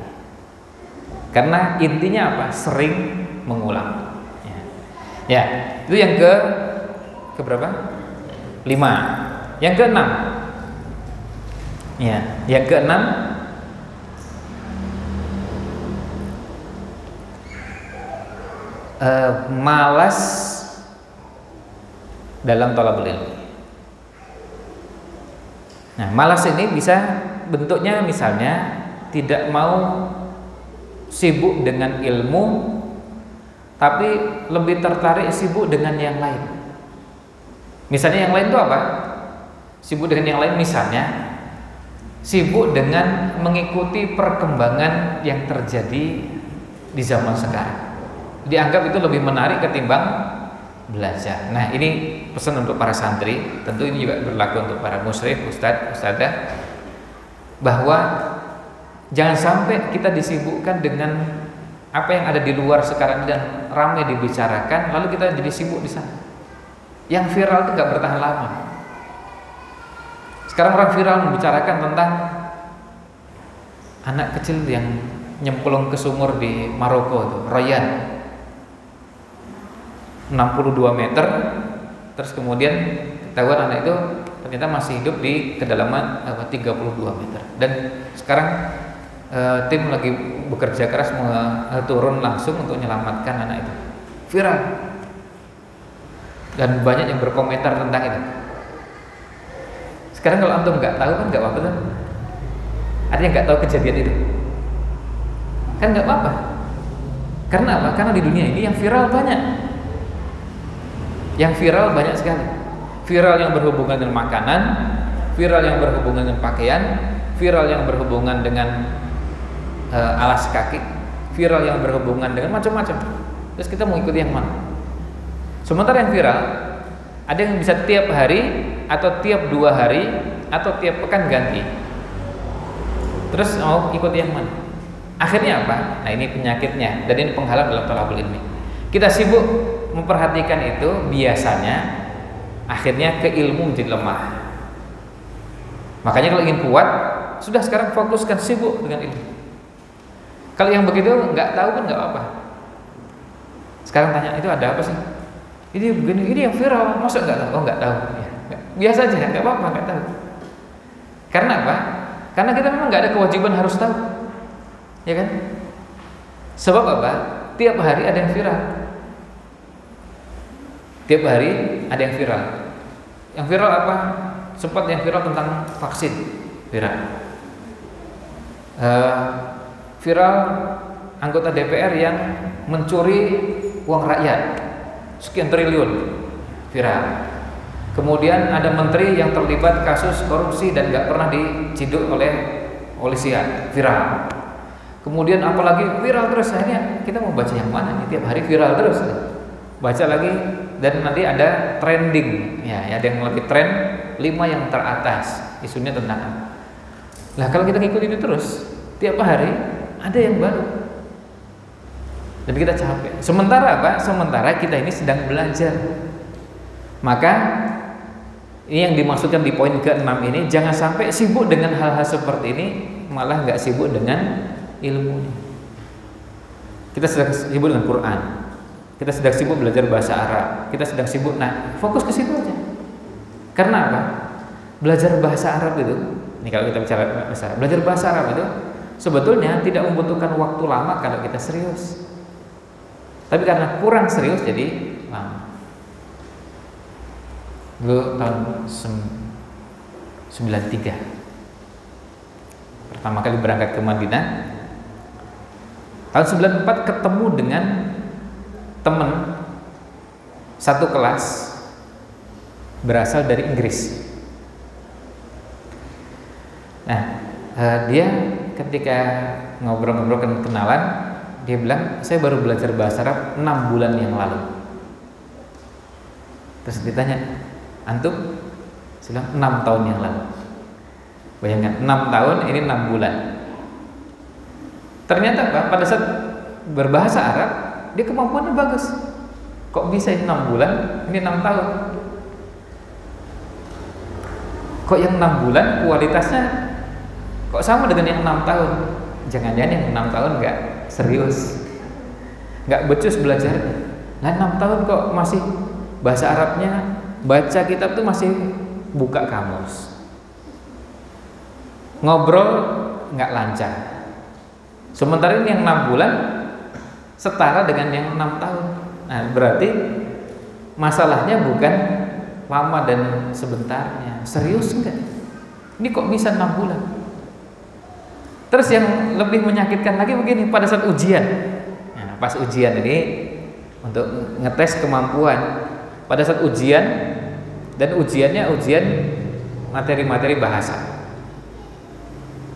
Karena intinya apa? Sering mengulang. Ya, itu yang ke berapa? 5. Yang ke-6. Ya, yang ke-6 malas dalam thalabul ilmi. Nah, malas ini bisa bentuknya misalnya tidak mau sibuk dengan ilmu, tapi lebih tertarik sibuk dengan yang lain. Misalnya yang lain itu apa? Sibuk dengan yang lain, misalnya sibuk dengan mengikuti perkembangan yang terjadi di zaman sekarang. Dianggap itu lebih menarik ketimbang belajar. Nah, ini pesan untuk para santri, tentu ini juga berlaku untuk para musyrif, ustadz, ustadzah, bahwa jangan sampai kita disibukkan dengan apa yang ada di luar sekarang dan ramai dibicarakan, lalu kita jadi sibuk di sana. Yang viral itu gak bertahan lama. Sekarang orang viral membicarakan tentang anak kecil yang nyemplung ke sumur di Maroko itu, Rayyan, 62 meter, terus kemudian ketahuan anak itu ternyata masih hidup di kedalaman 32 meter. Dan sekarang tim lagi bekerja keras turun langsung untuk menyelamatkan anak itu. Viral. Dan banyak yang berkomentar tentang itu. Sekarang kalau antum nggak tahu kan nggak apa-apa kan? Ada yang nggak tahu kejadian itu, kan nggak apa-apa. Karena apa? Karena di dunia ini yang viral banyak. Yang viral banyak sekali. Viral yang berhubungan dengan makanan, viral yang berhubungan dengan pakaian, viral yang berhubungan dengan alas kaki, viral yang berhubungan dengan macam-macam. Terus kita mau ikut yang mana? Sementara yang viral ada yang bisa tiap hari atau tiap 2 hari atau tiap pekan ganti. Terus mau ikut yang mana? Akhirnya apa? Nah, ini penyakitnya dan ini penghalang dalam thalabul ilmi. Kita sibuk memperhatikan itu, biasanya akhirnya ke ilmu menjadi lemah. Makanya kalau ingin kuat, sudah sekarang fokuskan sibuk dengan ilmu. Kalau yang begitu nggak tahu kan nggak apa-apa. Sekarang tanya, itu ada apa sih? Ini begini, ini yang viral, masa nggak tahu? Oh, nggak tahu. Ya, biasa aja, nggak apa-apa, nggak tahu. Karena apa? Karena kita memang nggak ada kewajiban harus tahu, ya kan? Sebab apa? Tiap hari ada yang viral. Tiap hari ada yang viral. Yang viral apa? Sempat yang viral tentang vaksin, viral. Viral anggota DPR yang mencuri uang rakyat sekian triliun, viral. Kemudian ada menteri yang terlibat kasus korupsi dan gak pernah diciduk oleh polisian, viral. Kemudian apalagi viral terus, akhirnya kita mau baca yang mana nih? Tiap hari viral terus, baca lagi. Dan nanti ada trending, ya ada yang lagi tren 5 yang teratas, isunya tentang. Lah kalau kita ngikut itu terus, tiap hari ada yang baru, dan kita capek. Sementara apa? Sementara kita ini sedang belajar. Maka ini yang dimaksudkan di poin ke-6 ini, jangan sampai sibuk dengan hal-hal seperti ini, malah nggak sibuk dengan ilmu. Kita sedang sibuk dengan Quran, kita sedang sibuk belajar bahasa Arab, kita sedang sibuk, nah fokus ke situ aja. Karena apa? Belajar bahasa Arab itu, ini kalau kita bicara bahasa, belajar bahasa Arab itu sebetulnya tidak membutuhkan waktu lama kalau kita serius. Tapi karena kurang serius jadi lama. Dulu tahun 93 pertama kali berangkat ke Madinah. Tahun 94 ketemu dengan teman satu kelas berasal dari Inggris. Nah, dia ketika ngobrol-ngobrol kenalan, dia bilang, saya baru belajar bahasa Arab 6 bulan yang lalu. Terus ditanya, antum? Saya bilang 6 tahun yang lalu. Bayangkan 6 tahun, ini 6 bulan. Ternyata apa? Pada saat berbahasa Arab, dia kemampuannya bagus. Kok bisa 6 bulan, ini 6 tahun? Kok yang 6 bulan kualitasnya kok sama dengan yang 6 tahun? Jangan-jangan yang 6 tahun nggak serius, nggak becus belajarnya. Nah 6 tahun kok masih bahasa Arabnya, baca kitab tuh masih buka kamus, ngobrol nggak lancar. Sementara ini yang 6 bulan setara dengan yang 6 tahun. Nah berarti masalahnya bukan lama dan sebentarnya, serius enggak? Ini kok bisa 6 bulan? Terus yang lebih menyakitkan lagi begini, pada saat ujian. Nah, pas ujian ini untuk ngetes kemampuan. Pada saat ujian, dan ujiannya ujian materi-materi bahasa.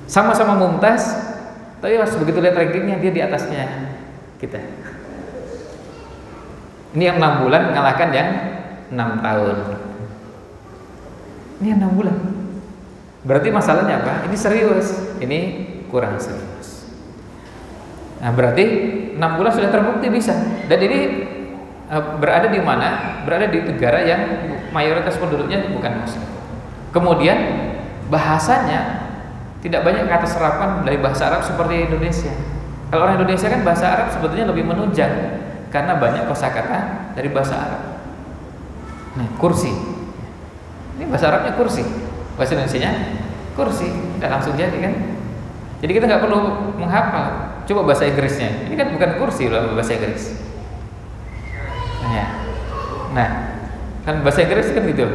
Sama-sama mumtaz, tapi pas begitu lihat rankingnya dia di atasnya kita. Ini yang 6 bulan mengalahkan yang 6 tahun. Ini yang 6 bulan. Berarti masalahnya apa? Ini serius, ini kurang serius. Nah, berarti 6 bulan sudah terbukti bisa. Dan ini berada di mana? Berada di negara yang mayoritas penduduknya bukan muslim. Kemudian bahasanya tidak banyak kata serapan dari bahasa Arab seperti Indonesia. Kalau orang Indonesia kan bahasa Arab sebetulnya lebih menunjang karena banyak kosakata dari bahasa Arab. Nah, kursi. Ini bahasa Arabnya kursi. Bahasa Indonesianya kursi. Udah langsung jadi kan? Jadi kita nggak perlu menghafal. Coba bahasa Inggrisnya. Ini kan bukan kursi loh bahasa Inggris. Nah, kan bahasa Inggris kan gitu.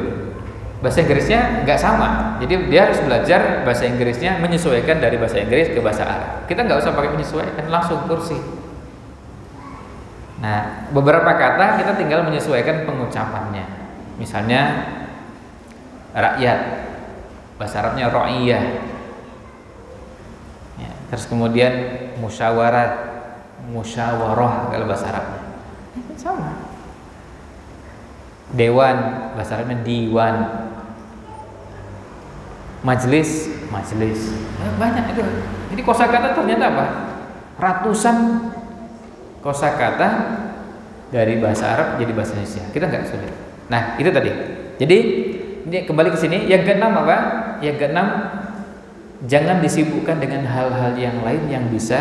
Bahasa Inggrisnya nggak sama. Jadi dia harus belajar bahasa Inggrisnya menyesuaikan dari bahasa Inggris ke bahasa Arab. Kita nggak usah pakai menyesuaikan, langsung kursi. Nah, beberapa kata kita tinggal menyesuaikan pengucapannya. Misalnya rakyat, bahasa Arabnya ra'iyah. Ya, terus kemudian musyawarah kalau bahasa Arabnya. Sama. Dewan, bahasa Arabnya diwan. Majelis, banyak itu. Jadi kosakata ternyata apa? Ratusan kosakata dari bahasa Arab jadi bahasa Indonesia. Kita nggak sulit. Nah, itu tadi. Jadi ini kembali ke sini. Yang keenam apa? Yang keenam, jangan disibukkan dengan hal-hal yang lain yang bisa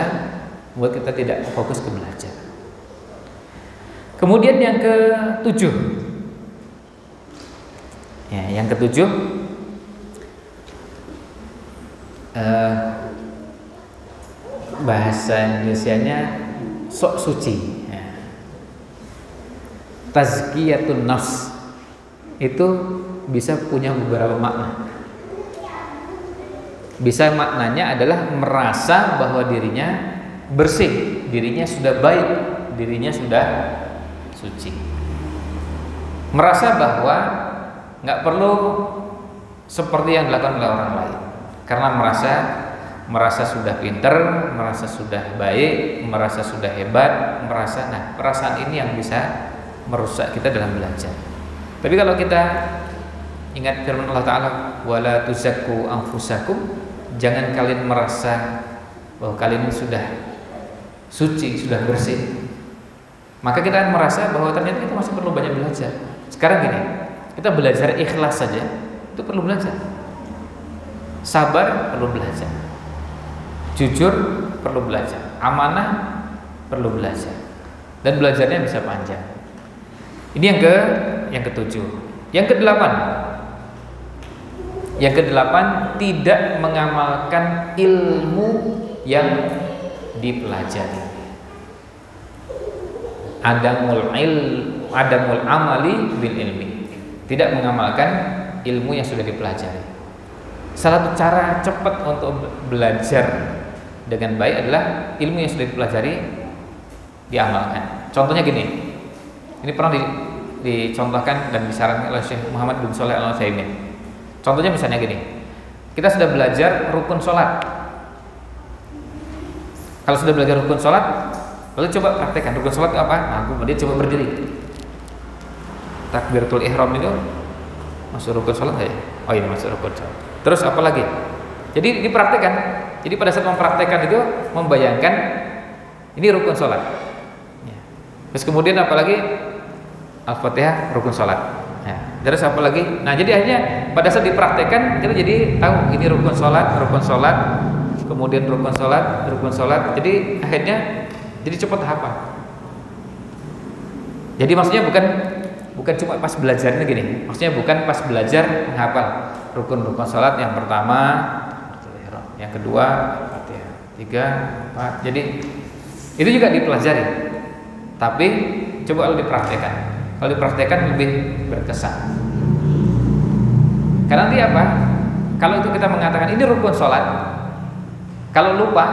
membuat kita tidak fokus ke belajar. Kemudian yang ketujuh. Ya, yang ketujuh, bahasa Indonesianya sok suci. Ya. Tazkiyatun nafs itu bisa punya beberapa makna. Bisa maknanya adalah merasa bahwa dirinya bersih, dirinya sudah baik, dirinya sudah suci. Merasa bahwa nggak perlu seperti yang dilakukan oleh orang lain, karena merasa sudah pinter, merasa sudah baik, merasa sudah hebat, nah perasaan ini yang bisa merusak kita dalam belajar. Tapi kalau kita ingat firman Allah Ta'ala, wala tuzakku anfusakum, jangan kalian merasa bahwa kalian sudah suci, sudah bersih, maka kita akan merasa bahwa ternyata kita masih perlu banyak belajar. Sekarang gini, kita belajar ikhlas saja itu perlu belajar, sabar perlu belajar, jujur perlu belajar, amanah perlu belajar, dan belajarnya bisa panjang. Ini yang ketujuh. Yang kedelapan, tidak mengamalkan ilmu yang dipelajari. Adamul amali bil ilmi, tidak mengamalkan ilmu yang sudah dipelajari. Salah satu cara cepat untuk belajar dengan baik adalah ilmu yang sudah dipelajari diamalkan. Contohnya gini, ini pernah dicontohkan dan disarankan oleh Syekh Muhammad bin Shalih Al-Utsaimin. Contohnya misalnya gini, kita sudah belajar rukun sholat. Kalau sudah belajar rukun sholat, lalu coba praktekkan rukun sholat itu apa? Nah, kemudian coba berdiri. Takbiratul ihram itu masuk rukun sholat nggak ya? Oh ini masuk rukun sholat. Terus apa lagi? Jadi dipraktekkan. Jadi pada saat mempraktekkan itu membayangkan ini rukun sholat. Ya. Terus kemudian apa lagi? Al-Fatihah rukun sholat. Ya. Terus apa lagi? Nah jadi akhirnya pada saat dipraktekkan kita jadi tahu ini rukun sholat, kemudian rukun sholat. Jadi akhirnya jadi cepat hafal. Jadi maksudnya bukan cuma pas belajarnya gini, maksudnya bukan pas belajar menghafal rukun sholat yang pertama, yang kedua, Fatihah, 3, 4. Jadi itu juga dipelajari, tapi coba kalau dipraktekkan. Kalau dipraktekkan lebih berkesan. Karena nanti apa? Kalau itu kita mengatakan ini rukun sholat, kalau lupa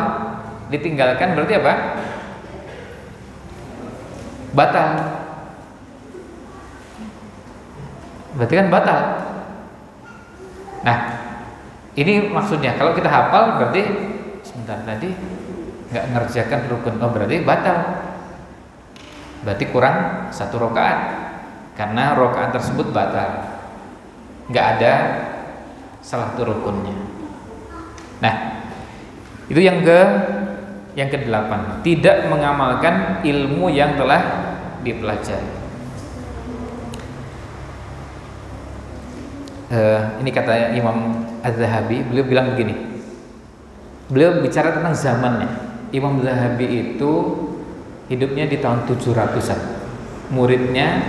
ditinggalkan berarti apa? Batal. Berarti kan batal. Nah, Ini maksudnya kalau kita hafal berarti sebentar tadi nggak ngerjakan rukun, oh berarti batal, berarti kurang 1 rakaat karena rakaat tersebut batal, nggak ada salah satu rukunnya. Nah, itu yang ke-8, tidak mengamalkan ilmu yang telah dipelajari. Ini kata Imam Az-Zahabi, beliau bilang begini. Beliau bicara tentang zamannya. Imam Az-Zahabi itu hidupnya di tahun 700-an. Muridnya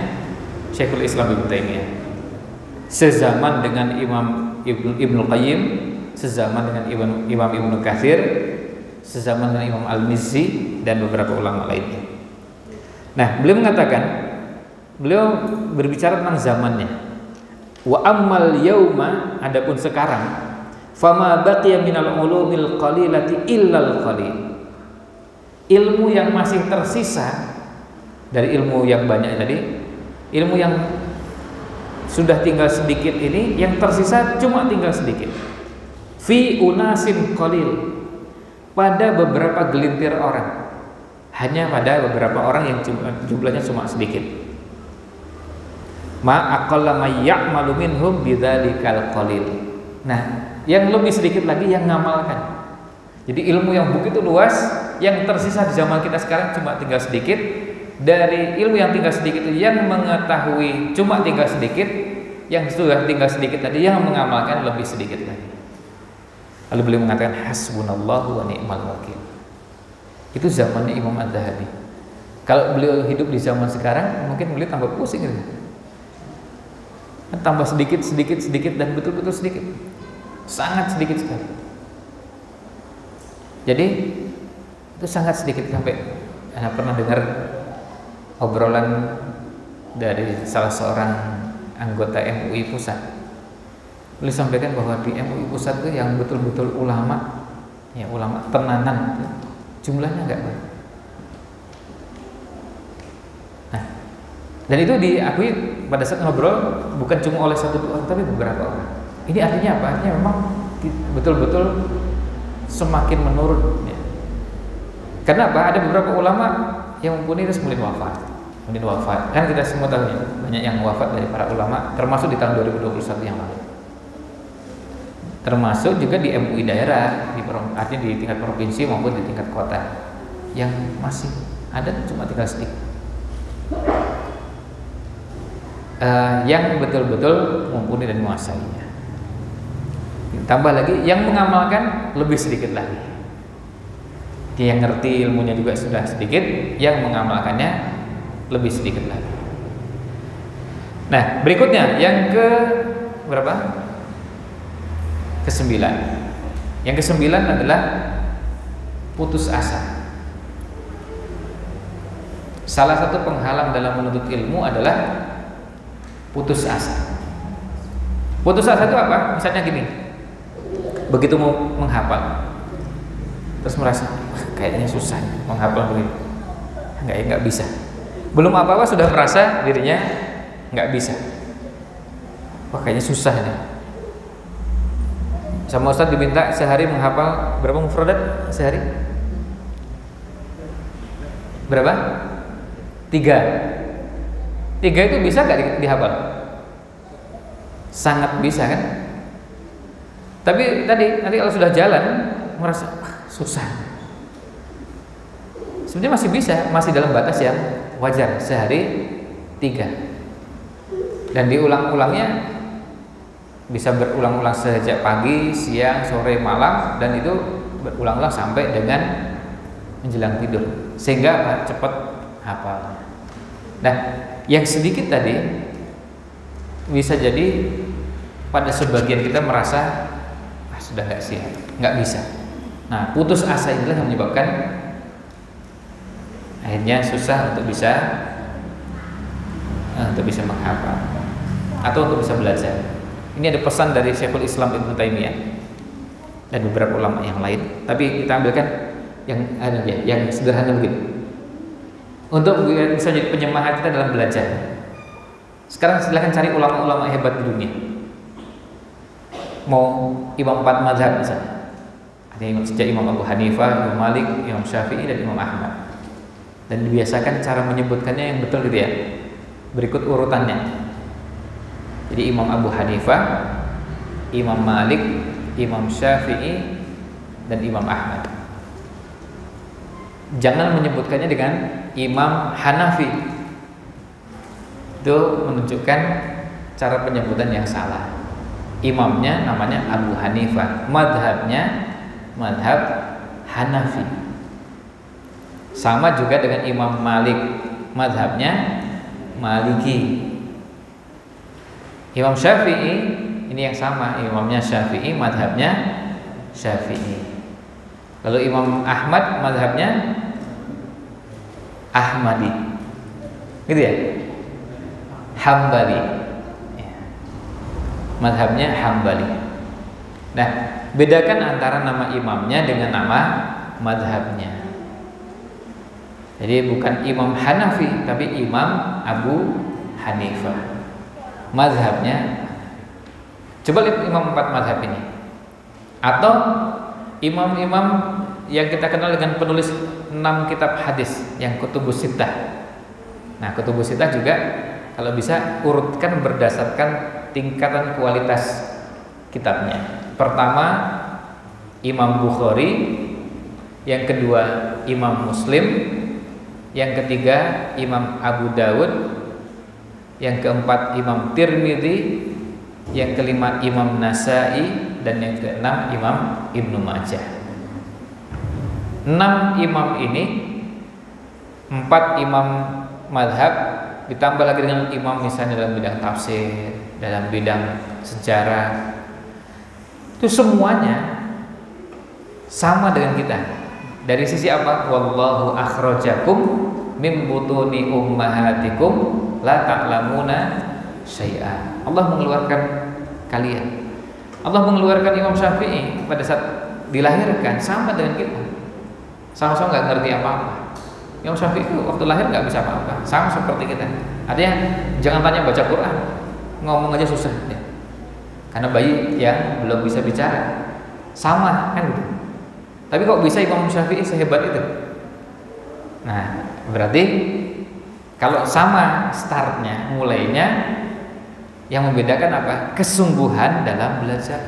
Syekhul Islam Ibnu Taimiyah. Sezaman dengan Imam Ibnu Qayyim, sezaman dengan Imam Ibnu Katsir, sezaman dengan Imam Al-Mizzi dan beberapa ulama lainnya. Nah, beliau mengatakan, beliau berbicara tentang zamannya. Wa ammal yauma, adapun sekarang, fama baqiya minal ulumil qalilati illal qalil. Ilmu yang masih tersisa dari ilmu yang banyak tadi, ilmu yang sudah tinggal sedikit ini, yang tersisa cuma tinggal sedikit. Fi unasin qalil, pada beberapa gelintir orang, hanya pada beberapa orang yang jumlahnya cuma sedikit. Ma aqalla may ya'malu minhum bidzalikal qalil. Nah, yang lebih sedikit lagi yang ngamalkan. Jadi ilmu yang begitu luas yang tersisa di zaman kita sekarang cuma tinggal sedikit. Dari ilmu yang tinggal sedikit itu yang mengetahui cuma tinggal sedikit, yang sudah tinggal sedikit tadi yang mengamalkan lebih sedikit lagi. Lalu beliau mengatakan hasbunallahu wa ni'mal wakil. Itu zamannya Imam Az-Zahabi. Kalau beliau hidup di zaman sekarang, mungkin beliau tambah pusing gitu. Tambah sedikit dan betul-betul sedikit, sangat sedikit sekali. Jadi itu sangat sedikit, sampai Anda pernah dengar obrolan dari salah seorang anggota MUI Pusat. Beliau sampaikan bahwa di MUI Pusat itu yang betul-betul ulama, ya ulama tenanan, jumlahnya nggak banyak. Nah, dan itu diakui pada saat ngobrol bukan cuma oleh 1-2 orang, tapi beberapa orang. Ini artinya apa? Artinya memang betul-betul semakin menurun. Ya. Karena apa? Ada beberapa ulama yang mumpuni terus kemudian wafat. Kan kita semua tahu ya, banyak yang wafat dari para ulama, termasuk di tahun 2021 yang lalu. Termasuk juga di MUI daerah, artinya di tingkat provinsi maupun di tingkat kota, yang masih ada cuma tinggal sedikit. Yang betul-betul mumpuni dan menguasainya. Tambah lagi yang mengamalkan lebih sedikit lagi. Dia yang ngerti ilmunya juga sudah sedikit, yang mengamalkannya lebih sedikit lagi. Nah, berikutnya yang ke berapa? Ke-9. Yang ke-9 adalah putus asa. Salah satu penghalang dalam menuntut ilmu adalah putus asa. Putus asa itu apa? Misalnya gini, begitu mau menghafal, terus merasa kayaknya susah menghafal begini, nggak bisa. Belum apa-apa sudah merasa dirinya nggak bisa. Wah, kayaknya susah ini. Sama Ustadz diminta sehari menghafal berapa mufradat sehari? Berapa? 3 itu bisa gak dihafal? Sangat bisa kan? Tapi nanti kalau sudah jalan merasa susah. Sebenarnya masih bisa, masih dalam batas yang wajar, sehari 3. Dan diulang-ulangnya bisa berulang-ulang sejak pagi, siang, sore, malam, dan itu berulang-ulang sampai dengan menjelang tidur, sehingga cepat hafalnya. Nah, yang sedikit tadi bisa jadi pada sebagian kita merasa sudah nggak siap, nggak bisa. Nah, putus asa inilah yang menyebabkan akhirnya susah untuk bisa menghafal atau untuk bisa belajar. Ini ada pesan dari Syekhul Islam Ibnu Taimiyah dan beberapa ulama yang lain. Tapi kita ambilkan yang sederhana begini. Untuk bisa jadi penyemangat kita dalam belajar. Sekarang silahkan cari ulama-ulama hebat di dunia. mau imam 4 mazhab misalnya. Ada sejak Imam Abu Hanifah, Imam Malik, Imam Syafi'i dan Imam Ahmad. Dan dibiasakan cara menyebutkannya yang betul gitu ya. Berikut urutannya. Jadi Imam Abu Hanifah, Imam Malik, Imam Syafi'i dan Imam Ahmad. Jangan menyebutkannya dengan Imam Hanafi. Itu menunjukkan cara penyebutan yang salah. Imamnya namanya Abu Hanifah, madhabnya madhab Hanafi. Sama juga dengan Imam Malik, madhabnya Maliki. Imam Syafi'i ini yang sama, imamnya Syafi'i, madhabnya Syafi'i. Lalu Imam Ahmad madhabnya Ahmadi, gitu ya, Hambali, madhabnya Hambali. Nah, bedakan antara nama imamnya dengan nama madhabnya. Jadi bukan Imam Hanafi, tapi Imam Abu Hanifah, madhabnya. Coba lihat imam 4 madhab ini. Atau imam-imam yang kita kenal dengan penulis 6 kitab hadis, yang Kutubus Sittah. Nah, Kutubus Sittah juga kalau bisa urutkan berdasarkan tingkatan kualitas kitabnya. Pertama Imam Bukhari, yang kedua Imam Muslim, yang ketiga Imam Abu Dawud, yang keempat Imam Tirmidzi, yang kelima Imam Nasai, dan yang keenam Imam Ibnu Majah. 6 imam ini, 4 imam madhab, ditambah lagi dengan imam misalnya dalam bidang tafsir, dalam bidang sejarah, itu semuanya sama dengan kita. Dari sisi apa? Wallahu akhrajakum mim butuni ummahatikum la ta'lamuna syai'a. Allah mengeluarkan kalian. Allah mengeluarkan Imam Syafi'i pada saat dilahirkan sama dengan kita. Sama-sama nggak ngerti apa-apa. Imam Syafi'i itu waktu lahir nggak bisa apa-apa, sama seperti kita. Artinya jangan tanya baca Quran, ngomong aja susah ya. Karena bayi yang belum bisa bicara, sama kan gitu. Tapi kok bisa Imam Syafi'i sehebat itu? Nah, berarti kalau sama startnya, mulainya, yang membedakan apa? Kesungguhan dalam belajar.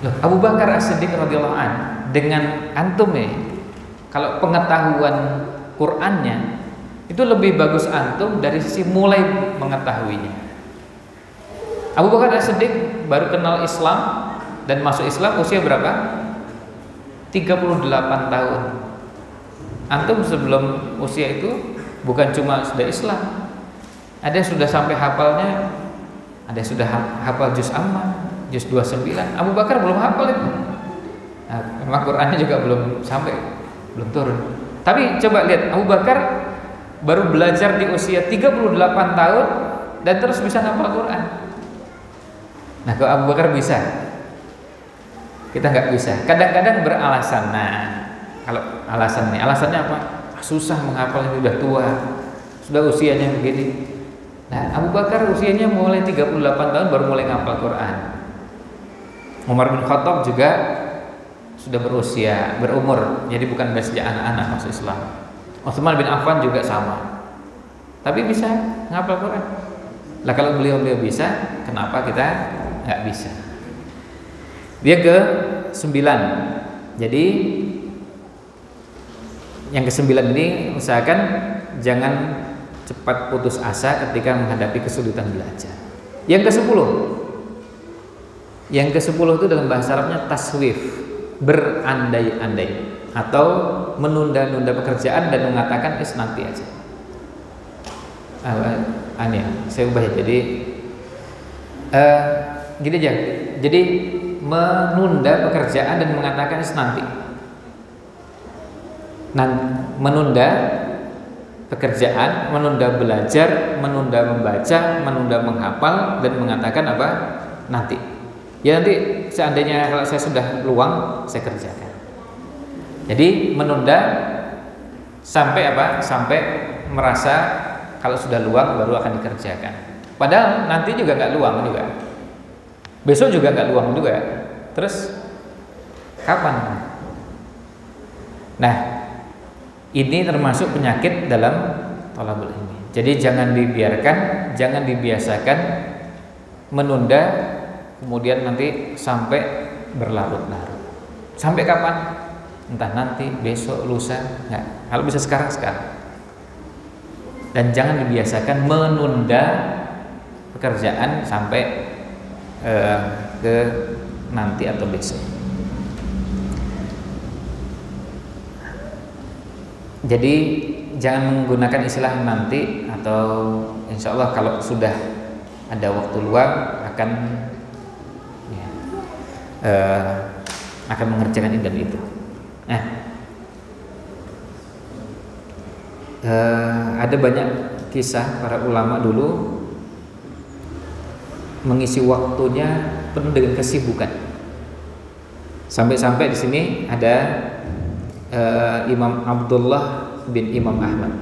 Loh, Abu Bakar As-Siddiq radhiyallahu an dengan antum kalau pengetahuan Qur'annya itu lebih bagus antum dari sisi mulai mengetahuinya. Abu Bakar As-Siddiq baru kenal Islam dan masuk Islam usia berapa? 38 tahun. Antum sebelum usia itu bukan cuma sudah Islam, ada yang sudah sampai hafalnya, ada yang sudah hafal juz amma, juz 29. Abu Bakar belum hafal itu. Nah, memang Qur'annya juga belum sampai, belum turun. Tapi coba lihat, Abu Bakar baru belajar di usia 38 tahun dan terus bisa hafal Qur'an. Nah, kalau Abu Bakar bisa, kita nggak bisa. Kadang-kadang beralasan. Nah, kalau alasannya apa? Susah menghafal, sudah tua, sudah usianya begini. Nah, Abu Bakar usianya mulai 38 tahun baru mulai ngapal Quran. Umar bin Khattab juga sudah berumur, jadi bukan sejak anak-anak masuk Islam. Utsman bin Affan juga sama, tapi bisa ngapal Quran. Lah kalau beliau bisa, kenapa kita nggak bisa? Dia ke-9. Jadi yang ke-9 ini usahakan jangan cepat putus asa ketika menghadapi kesulitan belajar. Yang ke-10. Yang ke-10 itu dalam bahasa Arabnya taswif, berandai-andai atau menunda-nunda pekerjaan dan mengatakan nanti aja. Saya ubah ya. Jadi gini aja. Jadi menunda pekerjaan dan mengatakan nanti. Menunda pekerjaan, menunda belajar, menunda membaca, menunda menghafal, dan mengatakan apa? Nanti. Ya nanti seandainya kalau saya sudah luang, saya kerjakan. Jadi menunda sampai apa? Sampai merasa kalau sudah luang baru akan dikerjakan. Padahal nanti juga nggak luang juga. besok juga nggak luang juga. Terus kapan? Nah, ini termasuk penyakit dalam thalabul ilmi. Jadi jangan dibiasakan menunda, kemudian nanti sampai berlarut-larut. Sampai kapan? Entah nanti, besok, lusa. Nggak. Kalau bisa sekarang. Dan jangan dibiasakan menunda pekerjaan sampai ke nanti atau besok. Jadi jangan menggunakan istilah nanti atau insya Allah kalau sudah ada waktu luang akan mengerjakan ini dan itu. Nah, ada banyak kisah para ulama dulu mengisi waktunya penuh dengan kesibukan. Sampai-sampai di sini ada Imam Abdullah bin Imam Ahmad.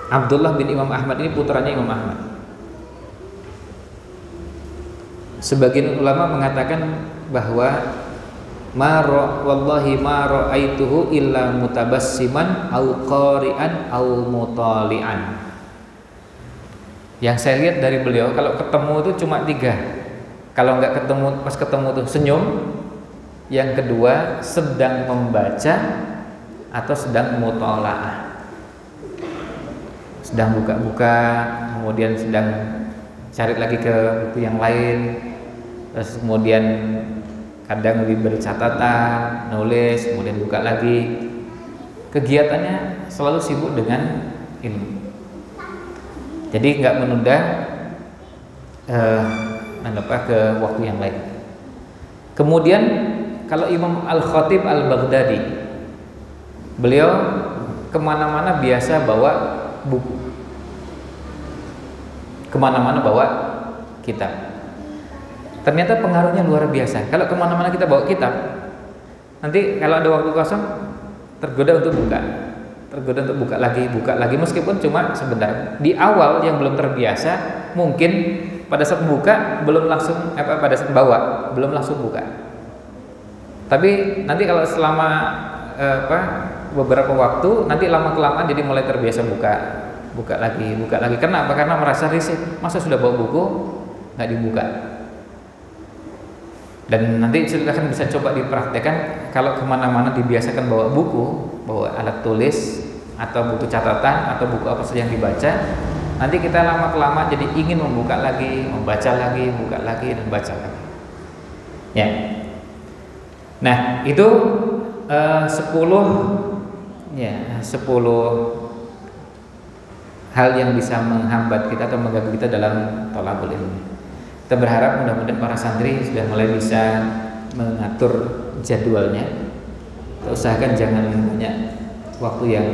Abdullah bin Imam Ahmad ini putranya Imam Ahmad. Sebagian ulama mengatakan bahwa wallahi ma ra'aituhu illa mutabassiman au qari'an au mutali'an. Yang saya lihat dari beliau kalau ketemu itu cuma 3. Kalau nggak ketemu, pas ketemu tuh senyum. Yang kedua sedang membaca atau sedang mutalaah, sedang buka-buka, kemudian sedang cari lagi ke buku yang lain, terus kemudian kadang diberi catatan, nulis, kemudian buka lagi. Kegiatannya selalu sibuk dengan ilmu. Jadi nggak menunda ke waktu yang lain. Kemudian kalau Imam Al-Khatib Al-Baghdadi, beliau kemana-mana biasa bawa buku, kemana-mana bawa kitab. Ternyata pengaruhnya luar biasa. Kalau kemana-mana kita bawa kitab, nanti kalau ada waktu kosong tergoda untuk buka lagi meskipun cuma sebentar. Di awal yang belum terbiasa, mungkin pada saat buka belum langsung pada saat bawa belum langsung buka. Tapi nanti kalau selama beberapa waktu, nanti lama-kelamaan jadi mulai terbiasa buka lagi. Kenapa? Karena merasa risih. Masa sudah bawa buku nggak dibuka? Dan nanti silakan bisa coba dipraktekkan. Kalau kemana-mana dibiasakan bawa buku, bawa alat tulis atau buku catatan atau buku apa saja yang dibaca, nanti kita lama-kelamaan jadi ingin membuka lagi, membaca lagi, buka lagi dan baca lagi. Ya. Nah, itu 10 hal yang bisa menghambat kita atau mengganggu kita dalam thalabul ilmi. Kita berharap mudah-mudahan para santri sudah mulai bisa mengatur jadwalnya. Kita usahakan jangan banyak waktu yang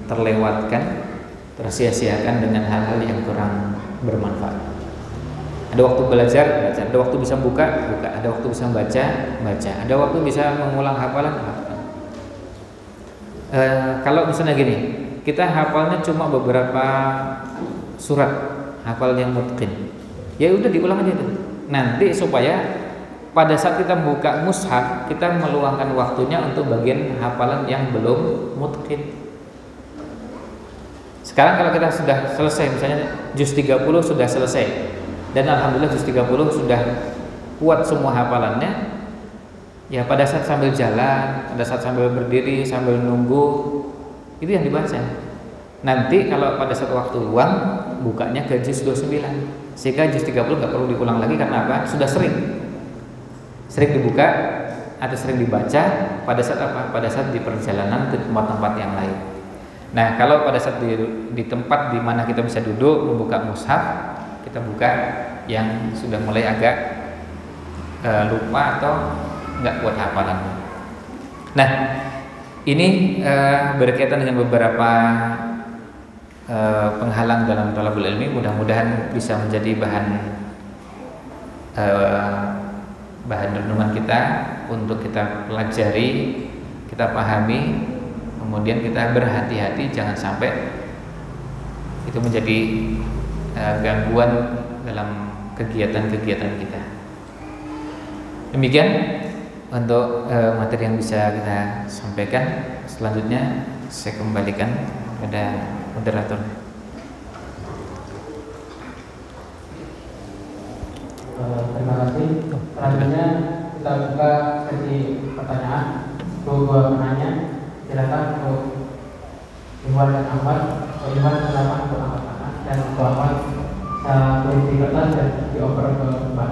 terlewatkan, tersia-siakan dengan hal-hal yang kurang bermanfaat. Ada waktu belajar, ada waktu bisa buka, ada waktu bisa baca, ada waktu bisa mengulang hafalan. Kalau misalnya gini, kita hafalnya cuma beberapa surat, hafal yang mutqin, ya udah diulang aja tuh. Nanti supaya pada saat kita buka mushaf, kita meluangkan waktunya untuk bagian hafalan yang belum mutqin. Sekarang kalau kita sudah selesai, misalnya juz 30 sudah selesai, dan alhamdulillah juz 30 sudah kuat semua hafalannya, ya pada saat sambil jalan, pada saat sambil berdiri, sambil nunggu, itu yang dibaca. Nanti kalau pada saat waktu luang, bukanya ke juz 29, sehingga juz 30 nggak perlu diulang lagi. Karena apa? Sudah sering dibuka atau sering dibaca. Pada saat apa? Pada saat di perjalanan ke tempat-tempat yang lain. Nah, kalau pada saat di tempat di mana kita bisa duduk membuka mushaf, kita buka yang sudah mulai agak lupa atau nggak kuat hafalannya. Nah, ini berkaitan dengan beberapa penghalang dalam thalabul ilmi. Mudah-mudahan bisa menjadi bahan renungan kita untuk kita pelajari, kita pahami, kemudian kita berhati-hati jangan sampai itu menjadi gangguan dalam kegiatan-kegiatan kita. Demikian untuk materi yang bisa kita sampaikan. Selanjutnya saya kembalikan pada moderator. Terima kasih. Selanjutnya kita buka sesi pertanyaan untuk dua penanya. Silakan untuk Iwan dan Ahmad. Iwan silakan untuk angkat tangan dan untuk Ahmad saya tulis di kertas dan dioper ke depan.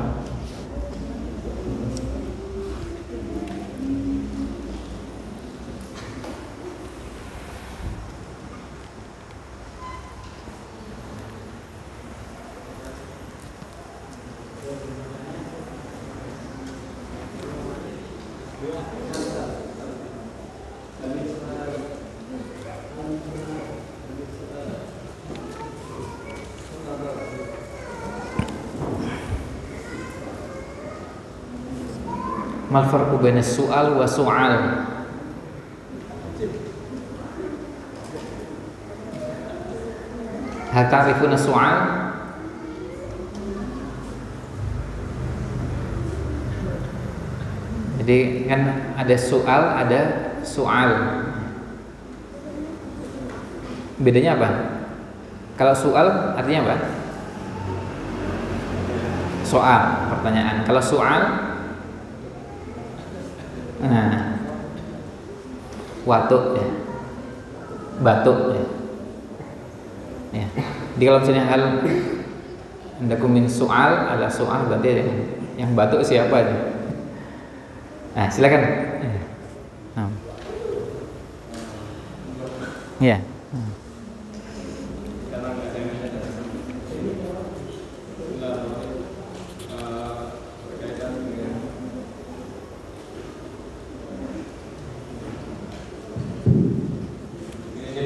Mal farqu baina su'al wa su'al? Hal ta'rifuna su'al? Jadi kan ada soal, ada soal. Bedanya apa? Kalau soal artinya apa? Soal, pertanyaan. Kalau soal, nah, watuk ya, batuk ya. Ya. Jadi kalau misalnya hal hendakum min soal adalah soal, berarti yang batuk siapa nih? Nah, silakan. Ya.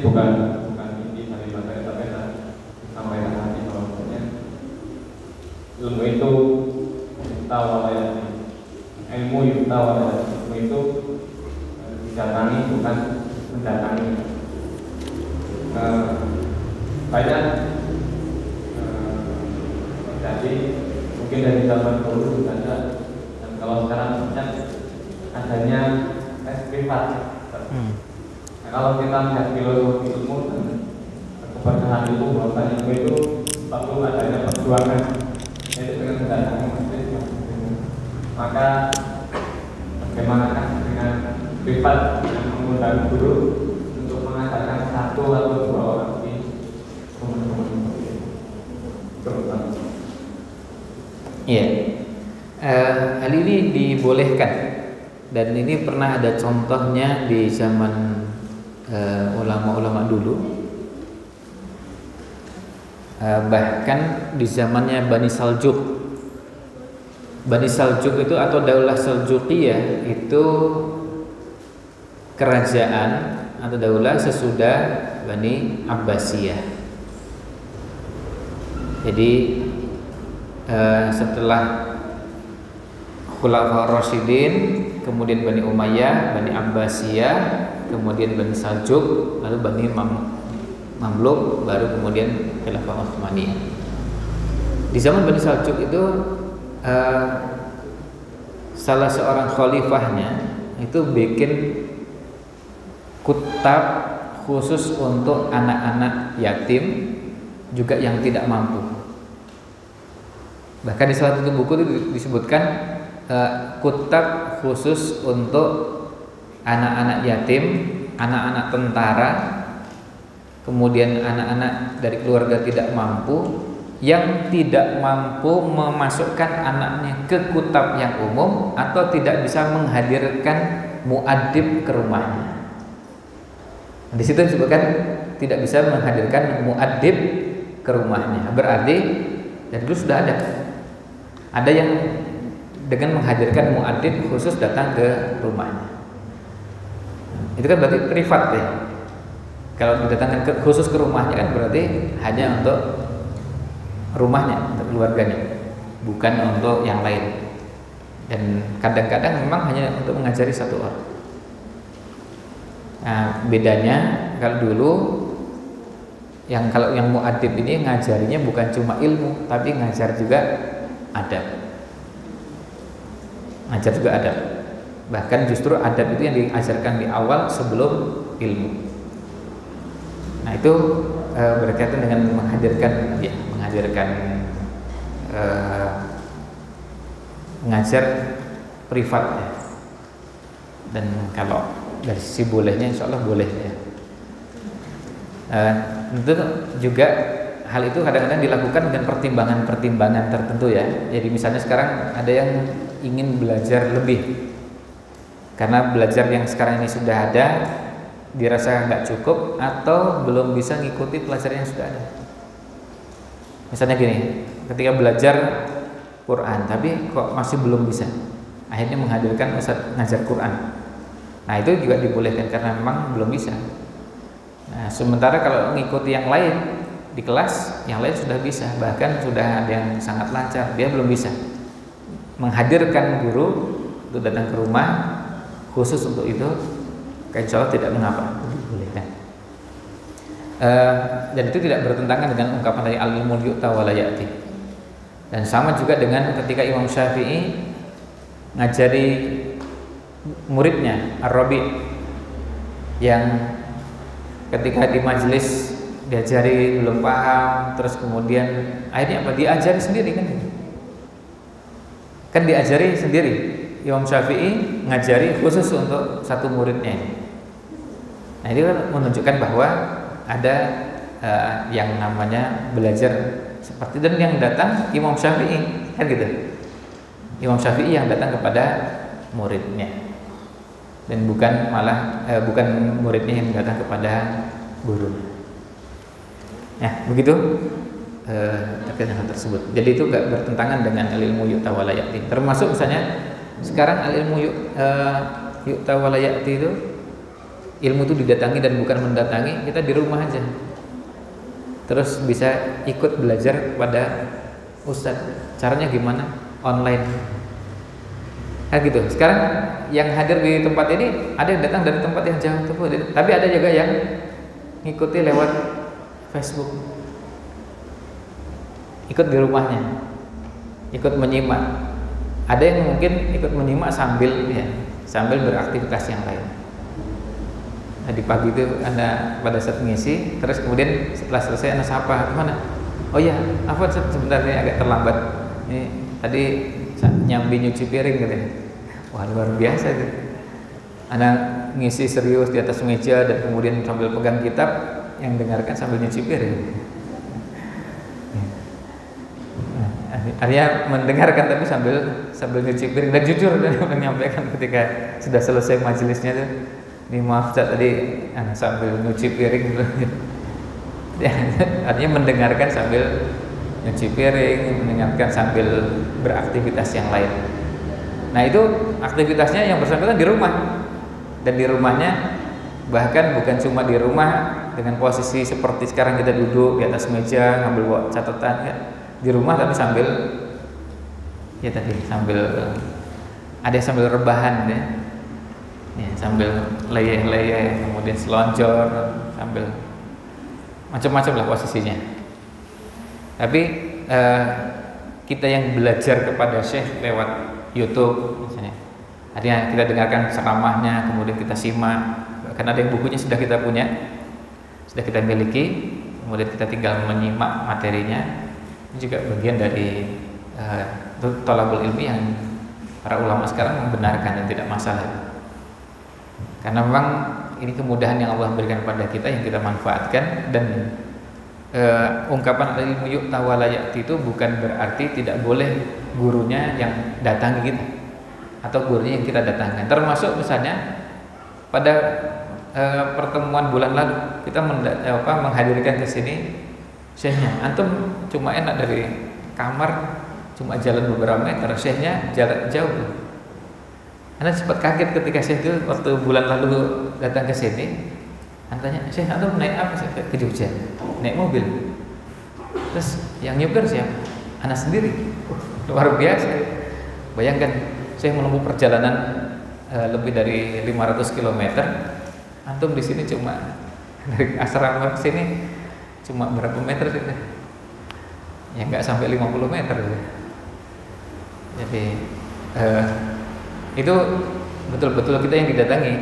Bukan inti dari materi, tapi sampaikan nanti kalau misalnya ilmu itu ilmu itu didatangi bukan mendatangi. Banyak jadi mungkin dari zaman dulu juga ada, dan kalau sekarang banyak adanya tes privat. Kalau kita melihat filosofi ilmu dan keberkahan itu, bahwa ilmu itu perlu adanya perjuangan, yaitu dengan mendatangi majelis. Maka bagaimana dengan privat yang mengundang guru untuk mengajarkan satu atau dua orang di teman-teman terutama. Iya, hal ini dibolehkan dan ini pernah ada contohnya di zaman ulama-ulama dulu, bahkan di zamannya Bani Saljuk. Bani Saljuk itu atau Daulah Seljukiyah itu kerajaan atau daulah sesudah Bani Abbasiyah. Jadi setelah Khulafaur Rasyidin, kemudian Bani Umayyah, Bani Abbasiyah, kemudian Bani Saljuk, lalu Bani Mamluk, baru kemudian Khilafah Utsmaniyah. Di zaman Bani Saljuk itu salah seorang khalifahnya itu bikin kutab khusus untuk anak-anak yatim juga yang tidak mampu. Bahkan di salah satu buku itu disebutkan kutab khusus untuk anak-anak yatim, anak-anak tentara, kemudian anak-anak dari keluarga tidak mampu, yang tidak mampu memasukkan anaknya ke kutab yang umum atau tidak bisa menghadirkan muadzib ke rumahnya. Di situ disebutkan tidak bisa menghadirkan muadzib ke rumahnya. Berarti dari dulu sudah ada yang dengan menghadirkan muadzib khusus datang ke rumahnya. Itu kan berarti privat ya. Kalau didatangkan khusus ke rumahnya kan berarti hanya untuk rumahnya, untuk keluarganya, bukan untuk yang lain. Dan kadang-kadang memang hanya untuk mengajari satu orang. Nah, bedanya kalau dulu Yang kalau yang mu'adib ini ngajarinya bukan cuma ilmu, tapi ngajar juga adab. Ngajar juga adab. Bahkan justru adab itu yang diajarkan di awal sebelum ilmu. Nah itu berkaitan dengan menghadirkan mengajar privatnya. Dan kalau dari sisi bolehnya, insya Allah boleh ya. Tentu juga hal itu kadang-kadang dilakukan dengan pertimbangan-pertimbangan tertentu ya. Jadi misalnya sekarang ada yang ingin belajar lebih, karena belajar yang sekarang ini sudah ada dirasa nggak cukup atau belum bisa ngikuti pelajaran yang sudah ada. Misalnya gini, ketika belajar Quran tapi kok masih belum bisa, akhirnya menghadirkan ustadz ngajar Quran. Nah itu juga dibolehkan karena memang belum bisa. Nah sementara kalau ngikuti yang lain di kelas, yang lain sudah bisa, bahkan sudah ada yang sangat lancar, dia belum bisa. Menghadirkan guru untuk datang ke rumah khusus untuk itu, insya Allah tidak mengapa, dibolehkan. Dan itu tidak bertentangan dengan ungkapan dari al-ilmu yu'ta wa la ya'ti. Dan sama juga dengan ketika Imam Syafi'i ngajari muridnya Ar-Rabi' yang ketika di majelis diajari belum paham, terus kemudian akhirnya apa? Diajari sendiri kan diajari sendiri. Imam Syafi'i ngajari khusus untuk satu muridnya. Nah ini kan menunjukkan bahwa ada yang namanya belajar seperti, dan yang datang Imam Syafi'i kan gitu. Imam Syafi'i yang datang kepada muridnya, dan bukan muridnya yang datang kepada guru. Nah begitu terkait hal tersebut. Jadi itu gak bertentangan dengan ilmu yu'ta wa la ya'ti. Termasuk misalnya sekarang al-ilmu yu'ta wa la ya'ti itu, ilmu itu didatangi dan bukan mendatangi. Kita di rumah aja terus bisa ikut belajar pada ustadz. Caranya gimana? Online. Nah gitu. Sekarang yang hadir di tempat ini ada yang datang dari tempat yang jauh, tapi ada juga yang ngikuti lewat Facebook, ikut di rumahnya, ikut menyimak. Ada yang mungkin ikut menyimak sambil beraktivitas yang lain. Nah, di pagi itu Anda pada saat ngisi, terus kemudian setelah selesai Anda sapa, "Gimana? Oh iya, apa sebenarnya agak terlambat. Ini tadi nyambi nyuci piring gitu." Wah, luar biasa gitu. Anda ngisi serius di atas meja dan kemudian sambil pegang kitab, yang dengarkan sambil nyuci piring. Artinya mendengarkan tapi sambil nyuci piring, dan jujur dan menyampaikan ketika sudah selesai majelisnya tuh, "Ini maaf Ustaz, tadi sambil nyuci piring." Artinya mendengarkan sambil nyuci piring, mendengarkan sambil beraktivitas yang lain. Nah itu aktivitasnya yang bersangkutan di rumah, dan di rumahnya bahkan bukan cuma di rumah dengan posisi seperti sekarang kita duduk di atas meja ngambil catatan ya. Di rumah tapi sambil ada sambil rebahan ya, sambil leyeh-leyeh, kemudian selonjor, sambil macam-macam lah posisinya. Tapi kita yang belajar kepada Syekh lewat YouTube misalnya, artinya kita dengarkan ceramahnya, kemudian kita simak, bahkan ada yang bukunya sudah kita punya, sudah kita miliki, kemudian kita tinggal menyimak materinya. Ini juga bagian dari thalabul ilmi yang para ulama sekarang membenarkan dan tidak masalah. Karena memang ini kemudahan yang Allah berikan pada kita yang kita manfaatkan, dan ungkapan ilmu yu'ta wa la ya'ti itu bukan berarti tidak boleh gurunya yang datangi kita atau gurunya yang kita datangkan. Termasuk misalnya pada pertemuan bulan lalu kita menghadirkan ke sini syekhnya. Antum cuma enak dari kamar cuma jalan beberapa meter, syekhnya jarak jauh. Anda sempat kaget ketika syekh itu waktu bulan lalu datang ke sini. Anda tanya, "Syekh, antum naik apa ke Jogja?" "Naik mobil." "Terus yang nyupir siapa?" "Anak sendiri." Luar biasa. Bayangkan saya menempuh perjalanan lebih dari 500 km. Antum di sini cuma dari asrama ke sini cuma berapa meter sih? Ya nggak sampai 50 meter. Jadi itu betul-betul kita yang didatangi,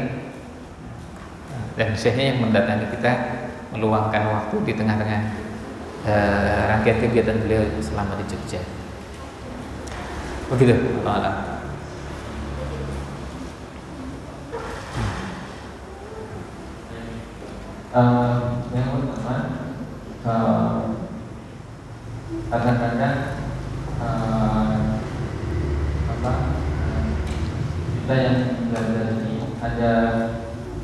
dan syekhnya yang mendatangi kita, meluangkan waktu di tengah-tengah rangkaian kegiatan beliau selama di Jogja. Begitu, Allah. Yang pertama, kadang-kadang kita yang belajar ini ada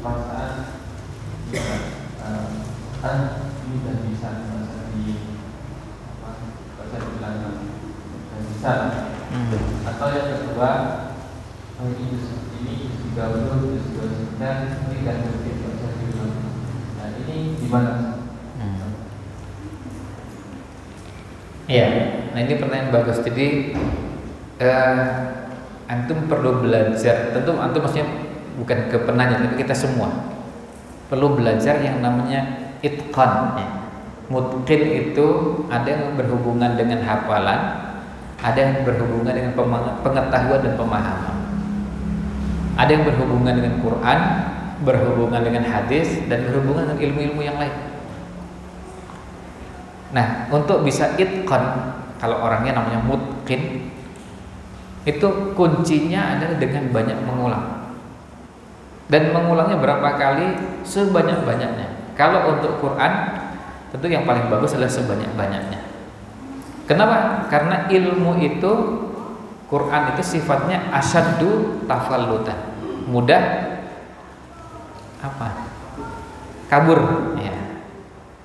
perasaan ini sudah bisa bahasa di belakang dan bisa, atau yang kedua ini juga belum dan tidak mungkin bahasa di belakang. Nah ini gimana? Iya, nah ini pertanyaan bagus. Jadi antum perlu belajar. Tentu antum maksudnya bukan ke penanya, tapi kita semua perlu belajar yang namanya itqan. Mutqin itu ada yang berhubungan dengan hafalan, ada yang berhubungan dengan pengetahuan dan pemahaman, ada yang berhubungan dengan Quran, berhubungan dengan hadis, dan berhubungan dengan ilmu-ilmu yang lain. Nah, untuk bisa itqan, kalau orangnya namanya mutqin, itu kuncinya adalah dengan banyak mengulang. Dan mengulangnya berapa kali? Sebanyak-banyaknya. Kalau untuk Quran, tentu yang paling bagus adalah sebanyak-banyaknya. Kenapa? Karena ilmu itu, Quran itu sifatnya asyaddu tafallutan, mudah apa? Kabur, ya.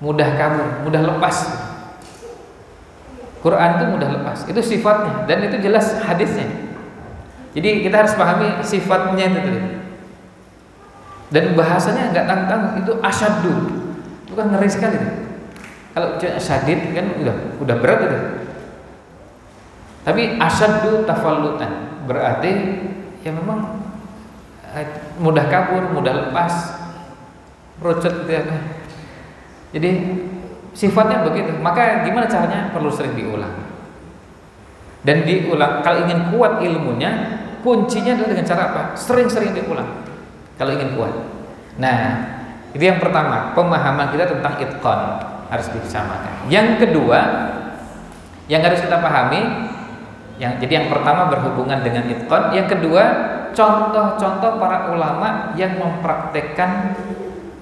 Mudah kabur, mudah lepas. Quran itu mudah lepas, itu sifatnya, dan itu jelas hadisnya. Jadi kita harus pahami sifatnya itu tadi. Dan bahasanya nggak tanggung, itu asyaddu, itu kan ngeri sekali. Kalau syadid kan udah berat itu. Tapi asyaddu tafallutan berarti ya memang mudah kabur, mudah lepas, rucut gitu ya. Jadi sifatnya begitu. Maka gimana caranya? Perlu sering diulang. Dan diulang. Kalau ingin kuat ilmunya, kuncinya adalah dengan cara apa? Sering-sering diulang. Kalau ingin kuat. Nah, itu yang pertama, pemahaman kita tentang itqan harus disamakan. Yang kedua, yang harus kita pahami, jadi yang pertama berhubungan dengan itqan, yang kedua contoh-contoh para ulama yang mempraktekkan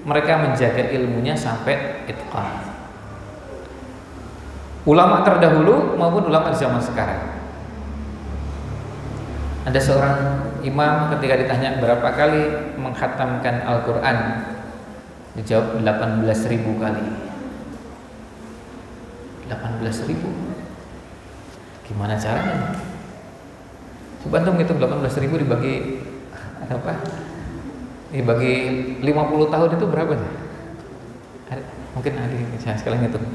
mereka menjaga ilmunya sampai itqan. Ulama terdahulu maupun ulama di zaman sekarang. Ada seorang imam ketika ditanya berapa kali mengkhatamkan Al-Quran, dijawab 18.000 kali. 18.000. Gimana caranya? Coba antum hitung 18.000 dibagi apa? Dibagi 50 tahun itu berapa nih? Mungkin ada saya sekalian hitung.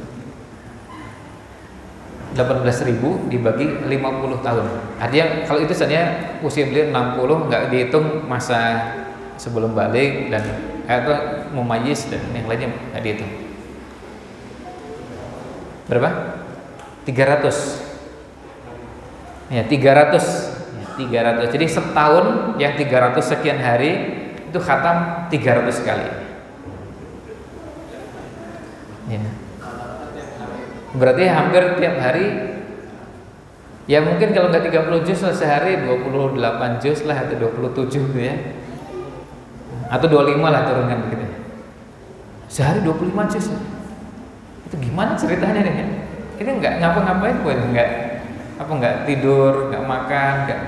18.000 dibagi 50 tahun. Artinya kalau itu sebenarnya usia beliau 60, nggak dihitung masa sebelum balik dan atau mumayyiz dan yang lainnya nggak dihitung. Berapa? 300. Ya, 300. Ya, 300. Jadi setahun yang 300 sekian hari itu khatam 300 kali. Ya. Berarti hampir tiap hari. Ya mungkin kalau nggak 30 juz lah sehari, 28 juz lah atau 27 gitu ya. Atau 25 lah turunkan begitu. Sehari 25 juz. Itu gimana ceritanya nih? Ini nggak ngapa-ngapain pun, nggak tidur, nggak makan, nggak.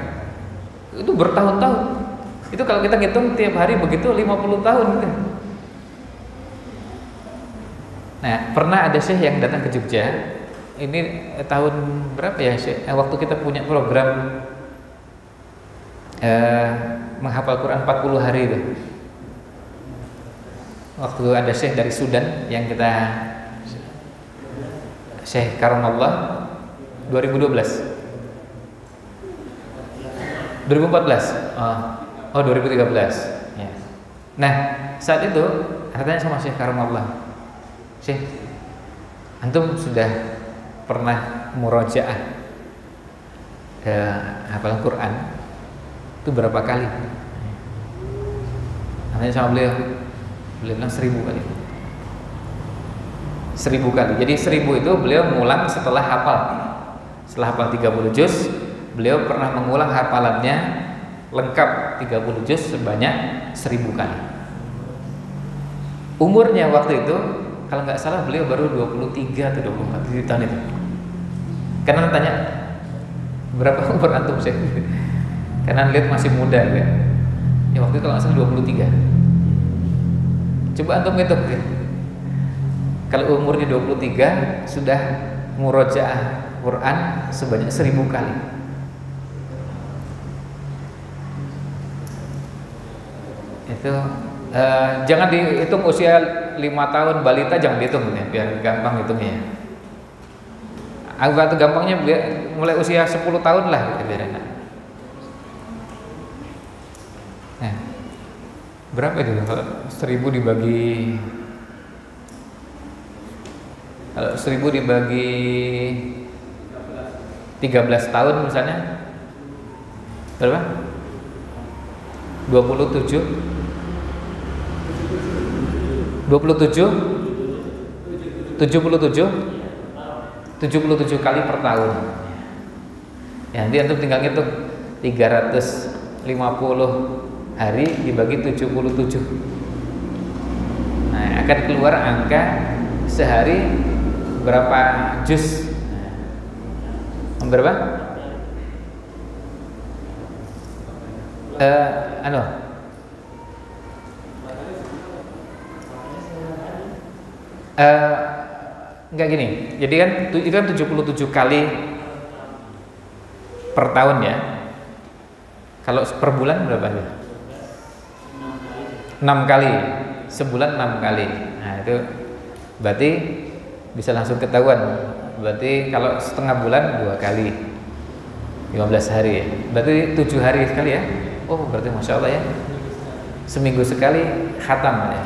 Itu bertahun-tahun. Itu kalau kita ngitung tiap hari begitu 50 tahun gitu. Nah, pernah ada syekh yang datang ke Jogja. Ini tahun berapa ya syekh? Waktu kita punya program menghafal Quran 40 hari itu. Waktu ada syekh dari Sudan yang kita Syekh Karamallah 2012. 2014. Oh 2013. Ya. Nah, saat itu katanya sama Syekh Karamallah, Syekh, Antum sudah pernah murojaah hafalan Quran itu berapa kali? Namanya sama beliau bilang 1000 kali. 1000 kali. Jadi 1000 itu beliau mengulang setelah hafal. Setelah hafal 30 juz, beliau pernah mengulang hafalannya lengkap 30 juz sebanyak 1000 kali. Umurnya waktu itu kalau nggak salah beliau baru 23 atau 24 di tahun itu. Karena tanya berapa umur antum sih? Karena lihat masih muda ya. Ya waktu itu kalau nggak salah 23. Coba antum hitung ya. Kalau umurnya 23 sudah murojaah Quran sebanyak 1000 kali. Itu jangan dihitung usia 5 tahun balita, jangan dihitung ya, biar gampang hitungnya. Agak gampangnya mulai usia 10 tahun lah biar enak. Nah, berapa itu kalau 1000 dibagi 13 tahun misalnya berapa? 77 kali per tahun. Ya, nanti antum tinggal ngitung 350 hari dibagi 77. Nah, akan keluar angka sehari berapa juz? Berapa? Enggak gini. Jadi kan itu kan 77 kali per tahun ya. Kalau per bulan berapa ya? 6 kali. Sebulan 6 kali. Nah, itu berarti bisa langsung ketahuan. Berarti kalau setengah bulan 2 kali 15 hari ya. Berarti 7 hari sekali ya. Oh berarti Masya Allah ya, seminggu sekali khatam ya.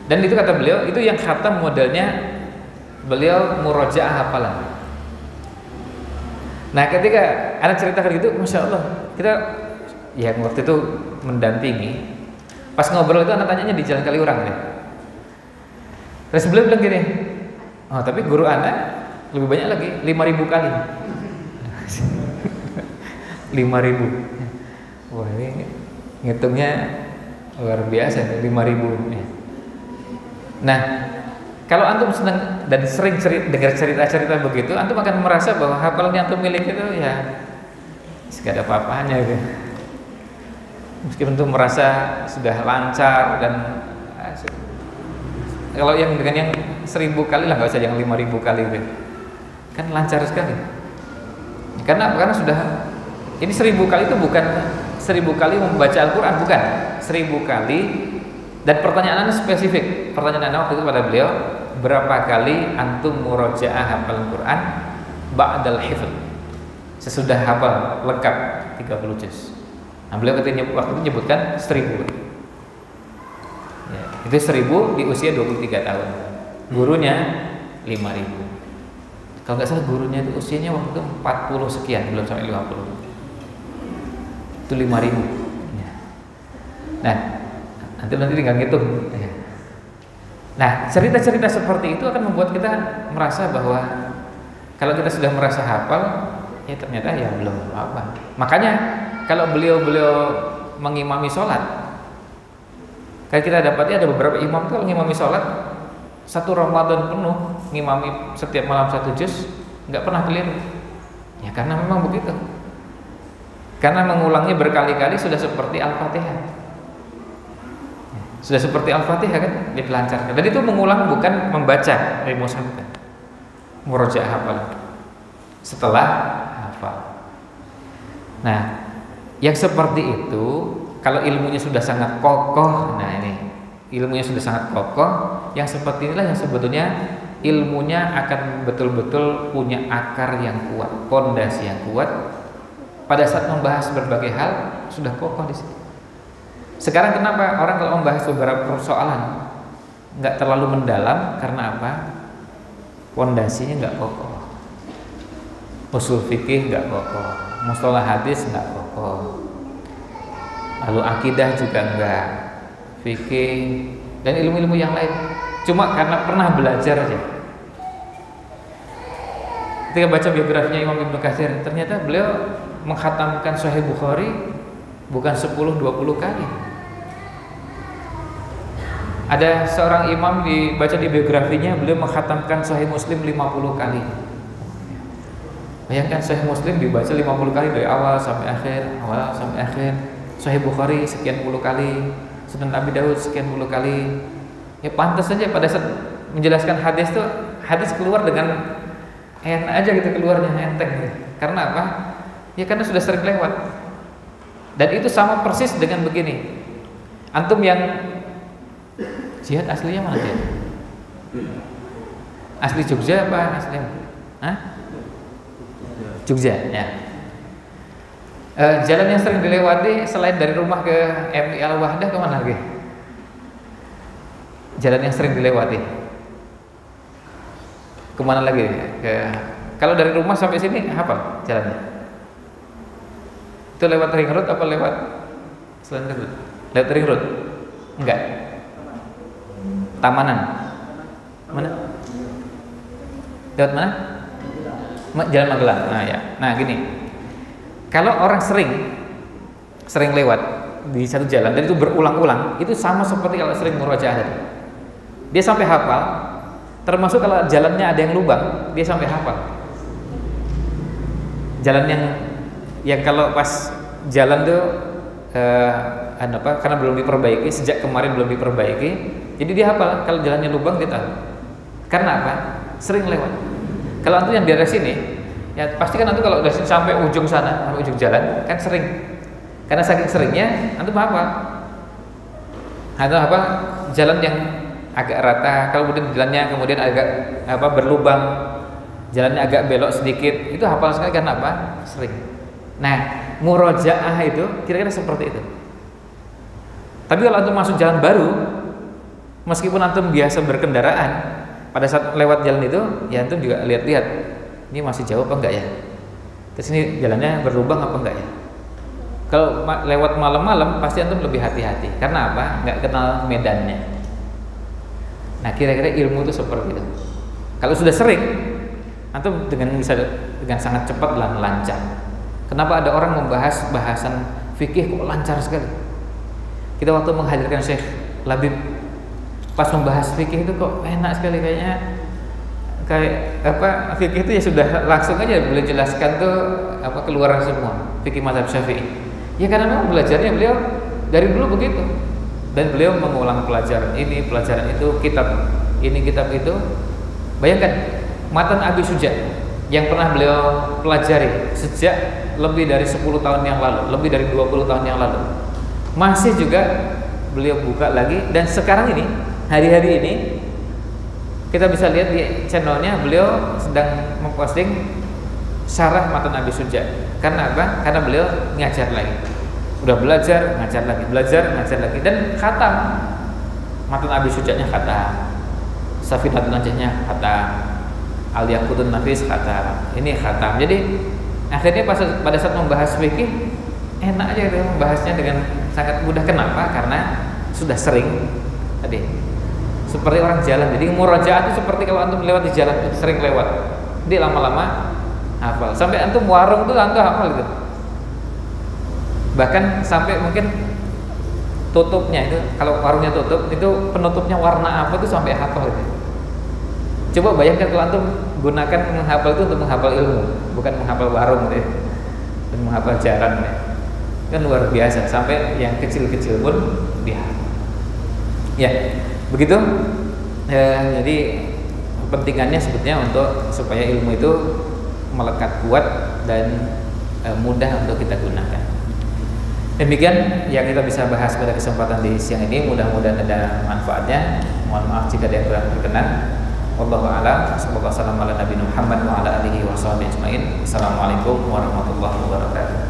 Dan itu kata beliau, itu yang khatam modelnya beliau murojaah hafalan. Nah ketika anak ceritakan gitu, Masya Allah, kita ya waktu itu mendampingi. Pas ngobrol itu anak tanyanya di Jalan Kaliurang ya. Terus beliau bilang gini, oh tapi guru anak lebih banyak lagi, 5.000 kali. 5.000. Wah ini ngitungnya luar biasa, 5.000. Nah kalau antum senang dan sering dengar cerita-cerita begitu, antum akan merasa bahwa hafalan yang antum miliki itu ya gak ada apa-apanya gitu. Meskipun antum merasa sudah lancar dan kalau yang dengan yang 1.000 kali lah, nggak usah yang 5.000 kali gitu. Kan lancar sekali. Karena sudah ini 1.000 kali itu bukan 1.000 kali membaca Al-Quran, bukan 1.000 kali. Dan pertanyaannya spesifik. Pertanyaan waktu itu pada beliau, berapa kali antum murojaah hafal Al-Quran ba'dal hifz, sesudah hafal lengkap 30 juz. Nah beliau waktu itu menyebutkan 1.000. Ya, itu 1.000 di usia 23 tahun. Gurunya 5.000. Kalau nggak salah gurunya itu usianya waktu itu 40 sekian, belum sampai 50. Itu 5.000. Ya. Nah, nanti tinggal ngitung. Ya. Nah, cerita-cerita seperti itu akan membuat kita merasa bahwa kalau kita sudah merasa hafal, ya ternyata ya belum apa. Makanya kalau beliau mengimami sholat, kayak kita dapati ada beberapa imam itu kalau ngimami sholat 1 Ramadan penuh ngimami setiap malam 1 juz, nggak pernah keliru. Ya karena memang begitu. Karena mengulangnya berkali-kali sudah seperti Al-Fatihah. Sudah seperti Al-Fatihah kan, dilancarkan. Dan itu mengulang bukan membaca dari mushaf, murojaah hafal. Setelah hafal. Nah, yang seperti itu kalau ilmunya sudah sangat kokoh, nah ini ilmunya sudah sangat kokoh, yang seperti inilah yang sebetulnya ilmunya akan betul-betul punya akar yang kuat, pondasi yang kuat. Pada saat membahas berbagai hal sudah kokoh di situ. Sekarang kenapa orang kalau membahas beberapa persoalan nggak terlalu mendalam? Karena apa? pondasinya nggak kokoh, usul fikih nggak kokoh, mustalah hadis nggak kokoh, lalu akidah juga enggak, fikih dan ilmu-ilmu yang lain. Cuma karena pernah belajar aja. Ketika baca biografinya Imam Ibnu Katsir, ternyata beliau mengkhatamkan Sahih Bukhari bukan 10-20 kali. Ada seorang imam dibaca di biografinya, beliau mengkhatamkan Sahih Muslim 50 kali. Bayangkan Sahih Muslim dibaca 50 kali dari awal sampai akhir. Sahih Bukhari sekian puluh kali, Sunan Abi Daud sekian puluh kali. Ya pantas saja pada saat menjelaskan hadis tuh, hadis keluar dengan enak aja gitu, keluarnya enteng gitu. Karena apa? Ya karena sudah sering lewat. Dan itu sama persis dengan begini. Antum yang jihad aslinya mana dia? Asli Jogja apa asli? Hah? Jogja ya. Jalan yang sering dilewati selain dari rumah ke MI Al-Wahdah kemana lagi? Jalan yang sering dilewati kemana lagi? Kalau dari rumah sampai sini apa jalannya? Itu lewat ring road apa lewat selain ring road? Lewat ring road? Enggak. Tamanan. Mana? Lewat mana? Jalan Magelang. Nah ya. Nah gini. Kalau orang sering lewat di satu jalan dan itu berulang-ulang, itu sama seperti kalau sering murojaah tadi. Dia sampai hafal, termasuk kalau jalannya ada yang lubang, dia sampai hafal. Jalan yang kalau pas jalan tuh karena belum diperbaiki, sejak kemarin belum diperbaiki, jadi dia hafal. Kalau jalannya lubang dia tahu. Karena apa? Sering lewat. Kalau antum yang daerah sini, ya pasti kan antum kalau udah sampai ujung sana, sampai ujung jalan kan sering. Karena saking seringnya antum hafal. Atau apa? Jalan yang agak rata, kalau kemudian jalannya kemudian agak berlubang, jalannya agak belok sedikit, itu hafal sekali. Karena apa? Sering. Nah, murojaah itu kira-kira seperti itu. Tapi kalau antum masuk jalan baru, meskipun antum biasa berkendaraan, pada saat lewat jalan itu, ya antum juga lihat-lihat, ini masih jauh apa enggak ya? Terus ini jalannya berlubang apa enggak ya? Kalau lewat malam-malam pasti antum lebih hati-hati. Karena apa? Enggak kenal medannya. Nah, kira-kira ilmu itu seperti itu. Kalau sudah sering, antum bisa dengan sangat cepat dan lancar. Kenapa ada orang membahas bahasan fikih kok lancar sekali? Kita waktu menghadirkan Syekh Labib, pas membahas fikih itu kok enak sekali, kayaknya fikih itu ya sudah langsung aja beliau jelaskan tuh keluaran semua fikih mazhab Syafi'i. Ya karena memang belajarnya beliau dari dulu begitu, dan beliau mengulang pelajaran ini, pelajaran itu, kitab ini, kitab itu. Bayangkan matan Abi Suja yang pernah beliau pelajari sejak lebih dari 10 tahun yang lalu, lebih dari 20 tahun yang lalu, masih juga beliau buka lagi. Dan sekarang ini, hari-hari ini kita bisa lihat di channelnya beliau sedang memposting syarah matan Abi Suja. Karena apa? Karena beliau ngajar lagi, udah belajar, ngajar lagi, belajar, ngajar lagi, dan khatam matan Abi Sujanya khatam, Safinatul Najahnya khatam, Al-Yaqutun Nafis khatam, ini khatam. Jadi akhirnya pada saat membahas fikih enak aja gitu, membahasnya dengan sangat mudah. Kenapa? Karena sudah sering tadi, seperti orang jalan. Jadi murojaah itu seperti kalau antum lewat di jalan, sering lewat, dia lama-lama hafal. Sampai antum warung tuh antum hafal gitu. Bahkan sampai mungkin tutupnya itu, kalau warungnya tutup, itu penutupnya warna apa itu sampai hafal gitu. Coba bayangkan kalau antum gunakan menghafal itu untuk menghafal ilmu, bukan menghafal warung gitu, dan menghafal jalan gitu. Kan luar biasa, sampai yang kecil-kecil pun dihafal. Ya, begitu. Jadi pentingannya sebetulnya supaya ilmu itu melekat kuat dan mudah untuk kita gunakan. Demikian yang kita bisa bahas pada kesempatan di siang ini. Mudah-mudahan ada manfaatnya. Mohon maaf jika ada yang kurang berkenan. Wallahu a'lam. Sallallahu alaihi wasallam ala Nabi Muhammad wa ala alihi washabihi ajmain. Assalamualaikum warahmatullahi wabarakatuh.